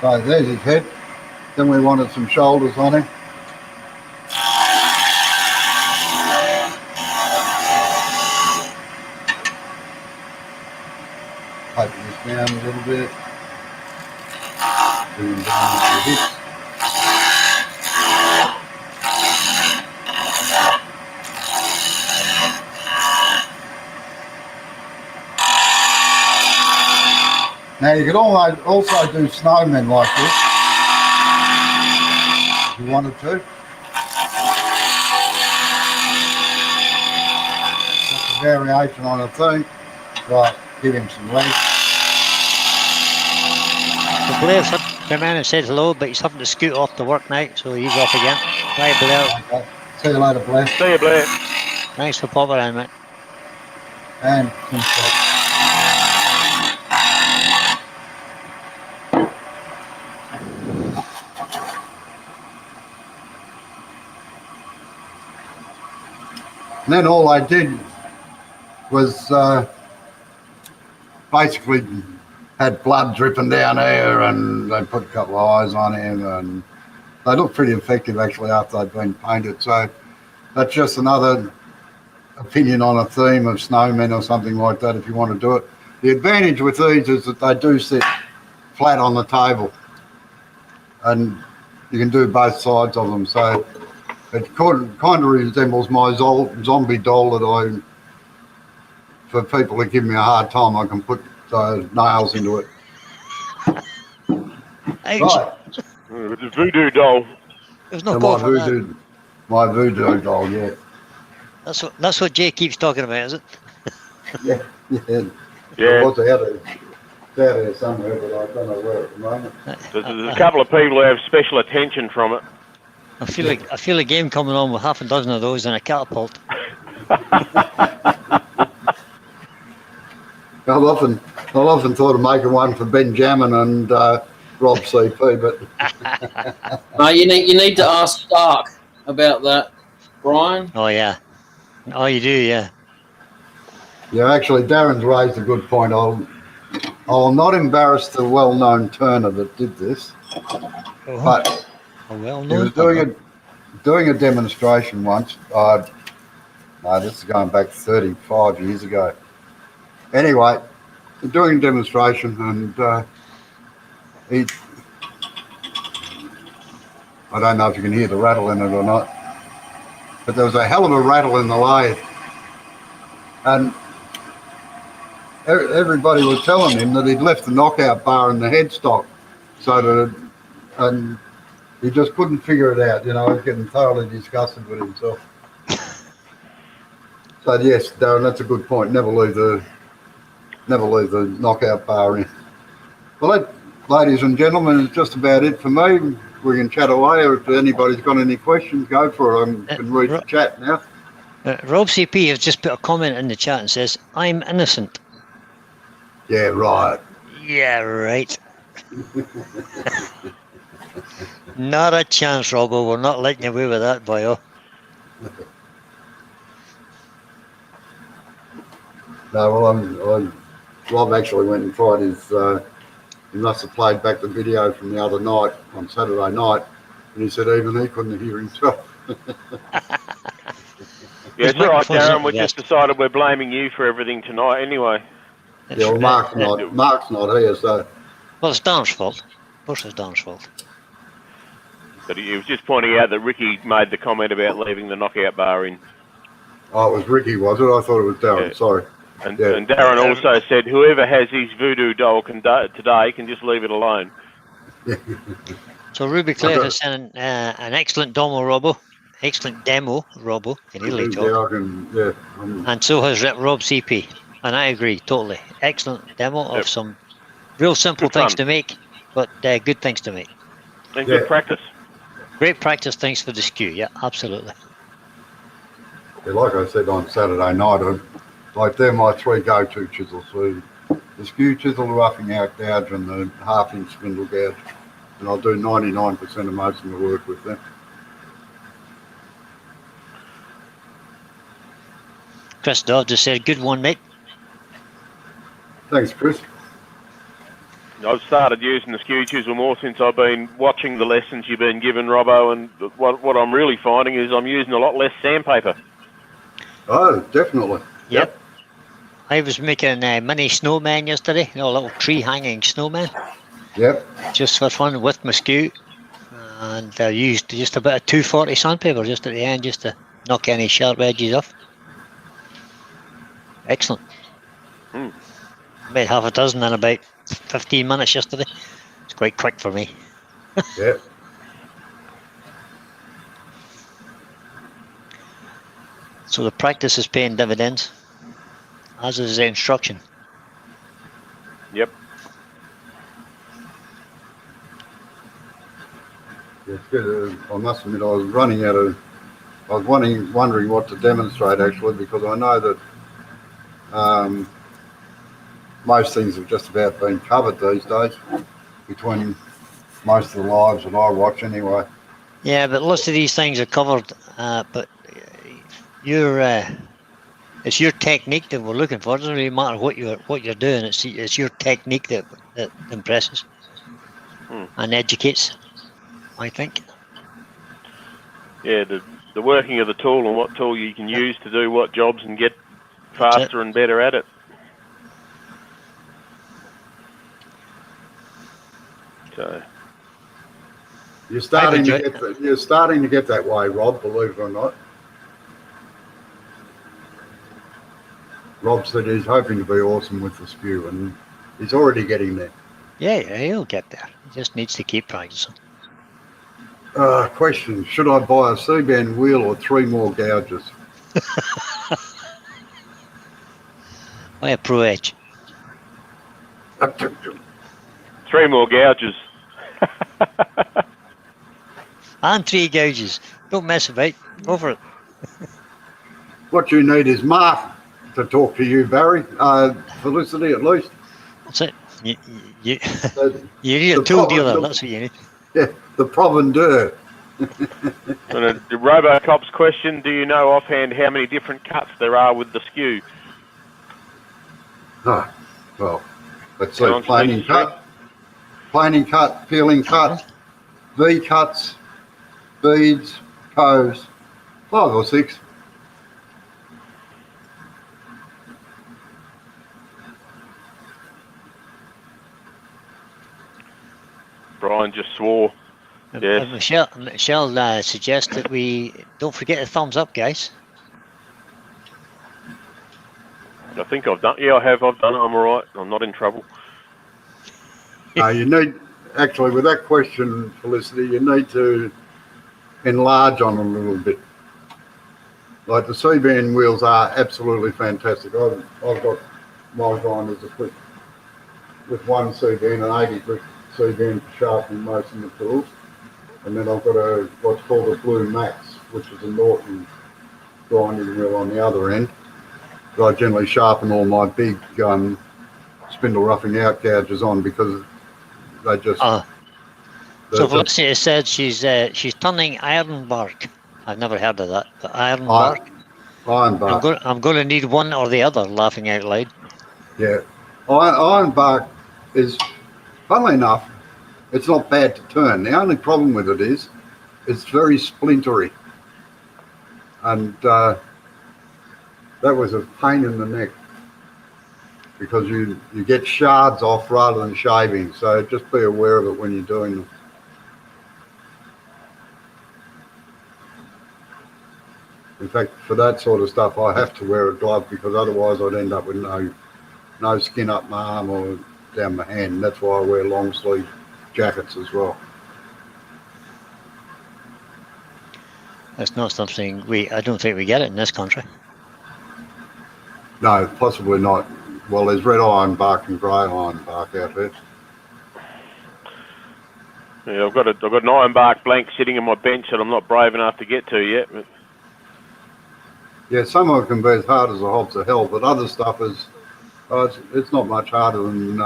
So there's his head. Then we wanted some shoulders on him. Open this down a little bit. Bring him down to the hips. Now you could also do snowmen like this, if you wanted to. That's a variation on a theme. Right, give him some legs.
So Blair's come in and said hello, but he's having to scoot off to work now, so he's off again. Bye, Blair.
Okay. See you later, Blair.
See you, Blair.
Thanks for popping in, mate.
And some steak. And then all I did was basically had blood dripping down here, and they put a couple of eyes on him, and they look pretty effective actually after they've been painted. So that's just another opinion on a theme of snowmen or something like that if you want to do it. The advantage with these is that they do sit flat on the table, and you can do both sides of them. So it kind of resembles my zombie doll that for people that give me a hard time, I can put nails into it.
Ouch.
Right.
It's a voodoo doll.
There's no
So
call for that.
my voodoo doll, yeah.
That's what Jay keeps talking about, is it?
Yeah, yeah. It
Yeah,
was out there somewhere, but I don't know where at the moment.
there's a couple of people who have special attention from it.
I feel a game coming on with half a dozen of those and a catapult.
I've often thought of making one for Benjamin and Rob CP, but
No, you need to ask Stark about that, Brian.
Oh yeah. Oh, you do, yeah.
yeah, actually, Darren's raised a good point. I'll not embarrass the well-known turner that did this, but
Oh, well
he
known.
was doing a demonstration once. No, this is going back 35 years ago. Anyway, doing a demonstration, and he, I don't know if you can hear the rattle in it or not, but there was a hell of a rattle in the lathe, and everybody was telling him that he'd left the knockout bar in the headstock, so that, and he just couldn't figure it out. You know, he was getting thoroughly disgusted with himself. So yes, Darren, that's a good point. Never leave the knockout bar in. Well, ladies and gentlemen, it's just about it for me. We can chat away, or if anybody's got any questions, go for it. I can read the chat now.
Rob CP has just put a comment in the chat and says, "I'm innocent."
Yeah, right.
Yeah, right. Not a chance, Robbo. We're not letting you away with that, boyo.
No, well, Rob actually went and tried his. He must have played back the video from the other night on Saturday night, and he said even he couldn't hear himself.
Yeah, it's all right, Darren. We just decided we're blaming you for everything tonight anyway.
Yeah, well, Mark's not here, so.
Well, it's Darren's fault. Of course it's Darren's fault.
But he was just pointing out that Ricky made the comment about leaving the knockout bar in.
Oh, it was Ricky, was it? I thought it was Darren,
Yeah.
sorry.
And Darren also said today his voodoo doll today can just leave it alone.
So Ruby Claire has sent an excellent demo, Robbo. Excellent demo, Robbo. Can you talk? And so has Rob CP. And I agree, totally. Excellent demo of some real simple things to make, but good things to make.
And good practice.
Great practice things for the skew, yeah, absolutely. Yeah, like I said on Saturday night, like they're my three go-to chisels. The skew chisel, the roughing out gouge, and the half-inch spindle gouge. And I'll do 99% of most of the work with them.
Chris Dove just said, good one, mate.
Thanks, Chris.
I've started using the skew chisel more since I've been watching the lessons you've been given, Robbo, and what I'm really finding is I'm using a lot less sandpaper.
Oh, definitely.
Yep. I was making a mini snowman yesterday, a little tree hanging snowman.
Yep.
Just for fun with my skew. And I used just about a 240 sandpaper just at the end, just to knock any sharp edges off. Excellent. Made half a dozen in about 15 minutes yesterday. It's quite quick for me.
Yeah.
So the practice is paying dividends, as is the instruction.
Yep.
Yeah, it's good. I must admit, I was wondering what to demonstrate actually, because I know that most things have just about been covered these days between most of the lives that I watch anyway.
Yeah, but lots of these things are covered, but it's your technique that we're looking for. It doesn't really matter what you're doing. It's your technique that impresses and educates, I think.
Yeah, the working of the tool and what tool you can use to do what jobs and get faster and better at it. So
you're starting to get that way, Rob, believe it or not. Rob said he's hoping to be awesome with the skew, and he's already getting there.
Yeah, he'll get there. He just needs to keep practicing.
Question, should I buy a C-band wheel or 3 more gouges?
By a Pro Edge.
3 more gouges.
And 3 gouges. Don't mess about. Go for it.
What you need is Mark to talk to you, Barry. Felicity, at least.
That's it. You
The,
need a
the
tool
proven-
dealer.
the-
That's what you need.
Yeah, the provendeur.
And the Robocop's question, do you know offhand how many different cuts there are with the skew?
Oh, well, let's see.
Go on,
Planing
Steve.
cut, peeling cut, V cuts, beads, coves, 5 or 6.
Brian just swore. Yes.
Michelle suggests that we don't forget the thumbs up, guys.
I think I've done. Yeah, I have. I've done it. I'm all right. I'm not in trouble.
You need, actually, with that question, Felicity, you need to enlarge on it a little bit. Like the C-band wheels are absolutely fantastic. I've got my grinders equipped with one C-band and 80 grit C-band for sharpening most of the tools. And then I've got what's called a Blue Max, which is a Norton grinding wheel on the other end. But I generally sharpen all my big spindle roughing out gouges on because they just...
So Felicity has said she's turning ironbark. I've never heard of that, but ironbark.
Ironbark.
I'm going to need one or the other, laughing out loud.
Yeah. Ironbark is, funnily enough, it's not bad to turn. The only problem with it is it's very splintery. And that was a pain in the neck because you get shards off rather than shaving. So just be aware of it when you're doing them. In fact, for that sort of stuff, I have to wear a glove because otherwise I'd end up with no skin up my arm or down my hand. That's why I wear long sleeve jackets as well.
That's not something I don't think we get it in this country.
No, possibly not. Well, there's red ironbark and grey ironbark out there.
Yeah, I've got an ironbark blank sitting on my bench that I'm not brave enough to get to yet. But...
Yeah, some of it can be as hard as the hobs of hell, but other stuff is it's not much harder than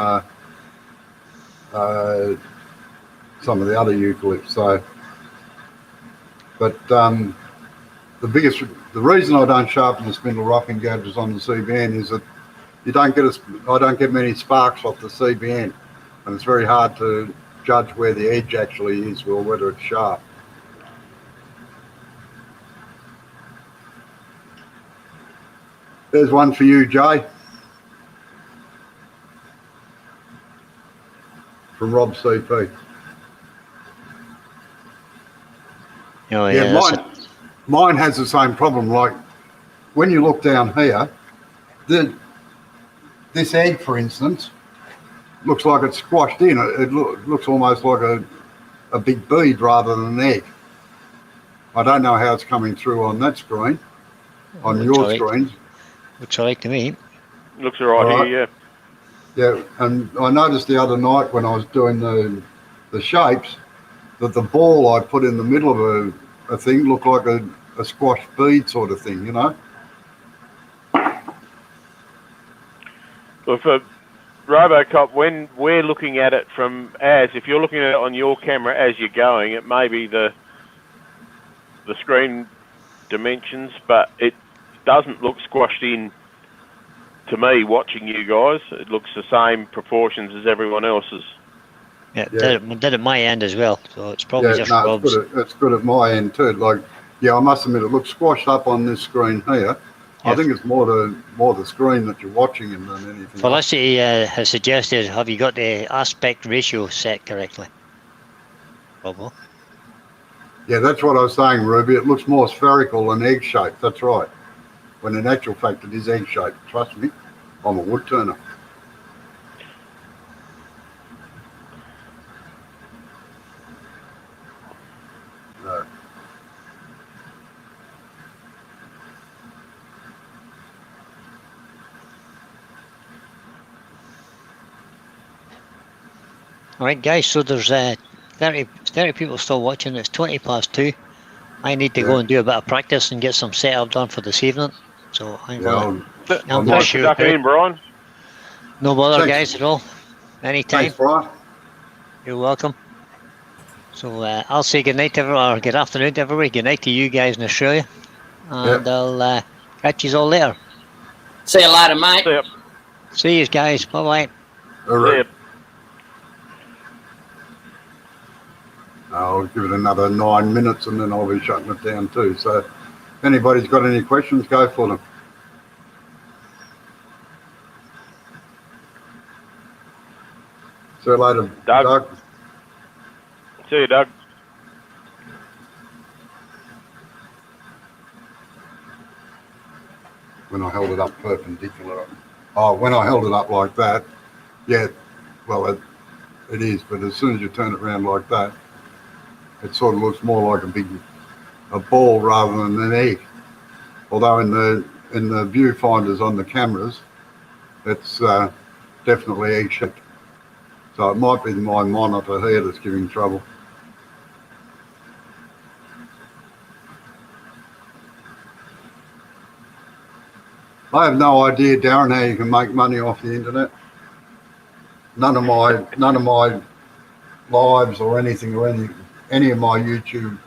some of the other eucalypts. So, but the reason I don't sharpen the spindle roughing gouges on the CBN is that I don't get many sparks off the CBN, and it's very hard to judge where the edge actually is or whether it's sharp. There's one for you, Jay, from Rob CP.
Oh, yeah,
mine has the same problem. Like when you look down here, this egg, for instance, looks like it's squashed in. It looks almost like a big bead rather than an egg. I don't know how it's coming through on that screen, on your screens.
Looks all right to me.
Looks all right here, yeah.
Yeah, and I noticed the other night when I was doing the shapes that the ball I put in the middle of a thing looked like a squashed bead sort of thing, you know?
Well, for Robocop, when we're looking at it if you're looking at it on your camera as you're going, it may be the screen dimensions, but it doesn't look squashed in to me watching you guys. It looks the same proportions as everyone else's.
Yeah, did at my end as well, so it's probably just Rob's.
It's good at my end too. Like, yeah, I must admit it looks squashed up on this screen here. Yeah. I think it's more the screen that you're watching than anything.
Felicity has suggested, have you got the aspect ratio set correctly? Robo?
Yeah, that's what I was saying, Ruby. It looks more spherical than egg-shaped. That's right. When in actual fact it is egg-shaped. Trust me, I'm a wood turner. No.
All right, guys. So there's 30 people still watching. It's 20 past 2. I need to go and do a bit of practice and get some setup done for this evening. So I'm gonna
Thanks for
shoot
ducking
out.
in, Brian.
No bother,
Thanks.
guys, at all. Anytime.
Thanks, Brian.
You're welcome. So I'll say good night to everyone, or good afternoon to everybody. Good night to you guys in Australia. And I'll catch you all later.
See you later, mate.
See ya.
See you guys. Bye-bye.
All
See ya.
right. I'll give it another 9 minutes and then I'll be shutting it down too. So if anybody's got any questions, go for them. See you later,
Doug. See you, Doug.
When I held it up perpendicular. Oh, when I held it up like that, yeah, well, it is, but as soon as you turn it around like that, it sort of looks more like a ball rather than an egg. Although in the viewfinders on the cameras, it's definitely egg-shaped. So it might be my monitor here that's giving trouble. I have no idea, Darren, how you can make money off the internet. None of my lives or anything or any of my YouTube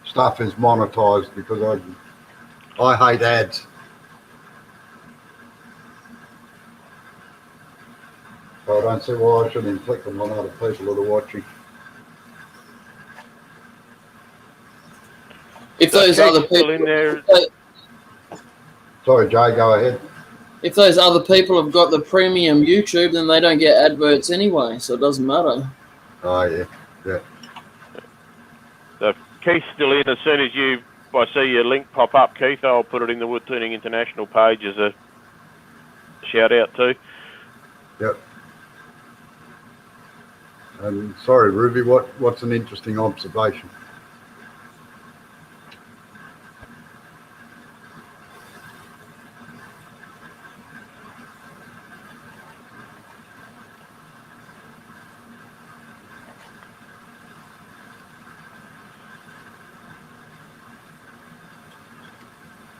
stuff is monetized because I hate ads. So I don't see why I should inflict them on other people that are watching.
If those other people
in there.
Sorry, Jay, go ahead.
If those other people have got the premium YouTube, then they don't get adverts anyway, so it doesn't matter.
Oh, yeah.
So Keith's still in. As soon as I see your link pop up, Keith, I'll put it in the Wood Turning International page as a shout out too.
Yep. And sorry, Ruby, what's an interesting observation?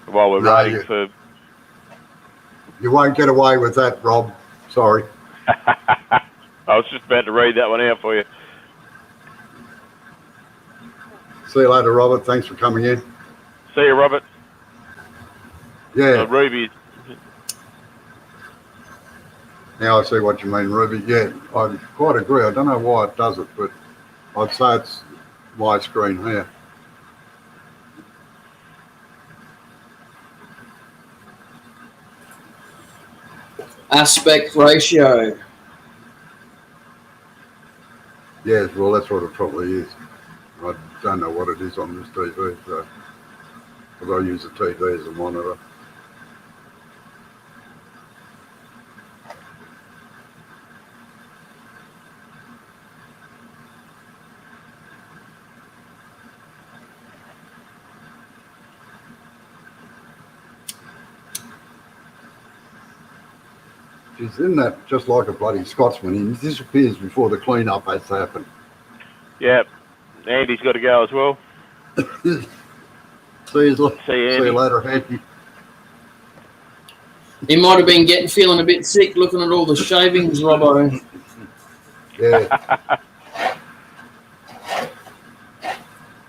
While we're waiting for...
You won't get away with that, Rob. Sorry.
I was just about to read that one out for you.
See you later, Robert. Thanks for coming in.
See you, Robert.
Yeah.
Ruby.
Now I see what you mean, Ruby. Yeah, I quite agree. I don't know why it does it, but I'd say it's my screen here.
Aspect ratio.
Yes, well, that's what it probably is. I don't know what it is on this TV, so because I use the TV as a monitor. Isn't that just like a bloody Scotsman? He disappears before the clean-up has to happen.
Yeah, Andy's got to go as well.
See you later, Andy.
He might have been feeling a bit sick looking at all the shavings, Robbo.
Yeah.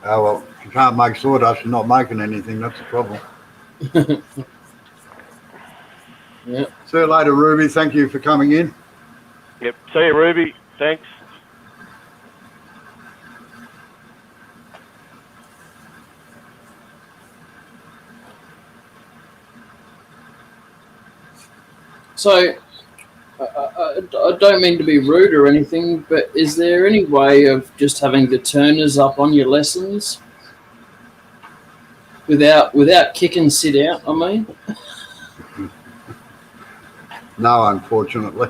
Oh, well, if you can't make sawdust, you're not making anything. That's the problem.
Yeah.
See you later, Ruby. Thank you for coming in.
Yep. See you, Ruby. Thanks.
So, I don't mean to be rude or anything, but is there any way of just having the turners up on your lessons without kick and sit out? I mean.
No, unfortunately.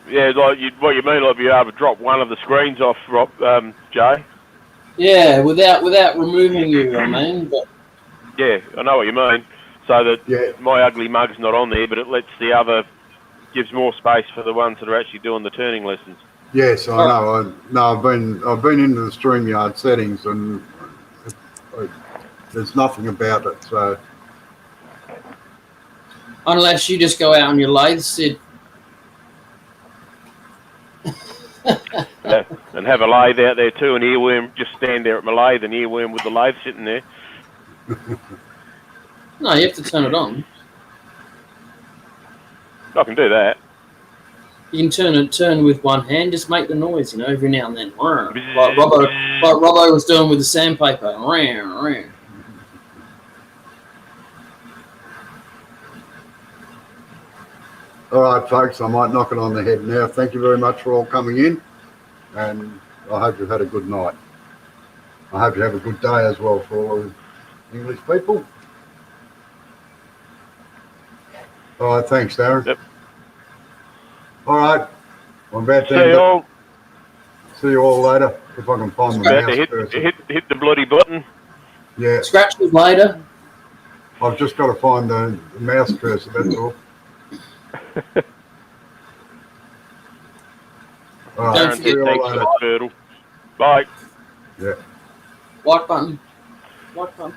Yeah, like what you mean, like be able to drop one of the screens off, Jay?
Yeah, without removing you, I mean. But
yeah, I know what you mean. So that my ugly mug's not on there, but it lets the other gives more space for the ones that are actually doing the turning lessons.
Yes, I know. I've been into the StreamYard settings and there's nothing about it. So
Unless you just go out on your lathe, Sid.
And have a lathe out there too, and earworm, just stand there at my lathe and earworm with the lathe sitting there.
No, you have to turn it on.
I can do that.
You can turn with one hand, just make the noise, every now and then. Like Robbo was doing with the sandpaper.
all right, folks, I might knock it on the head now. Thank you very much for all coming in, and I hope you've had a good night. I hope you have a good day as well for all the English people. All right, thanks, Darren.
Yep.
All right, I'm about to
See
end
you
it.
all.
See you all later if I can find my
About to
mouse cursor.
hit the bloody button.
Yeah,
Scratch it later.
I've just got to find the mouse cursor. That's all. All right,
Don't
Darren
see
forget
you
said
all
thanks for
later.
the turtle. Bye.
Yeah.
Like button. Like button.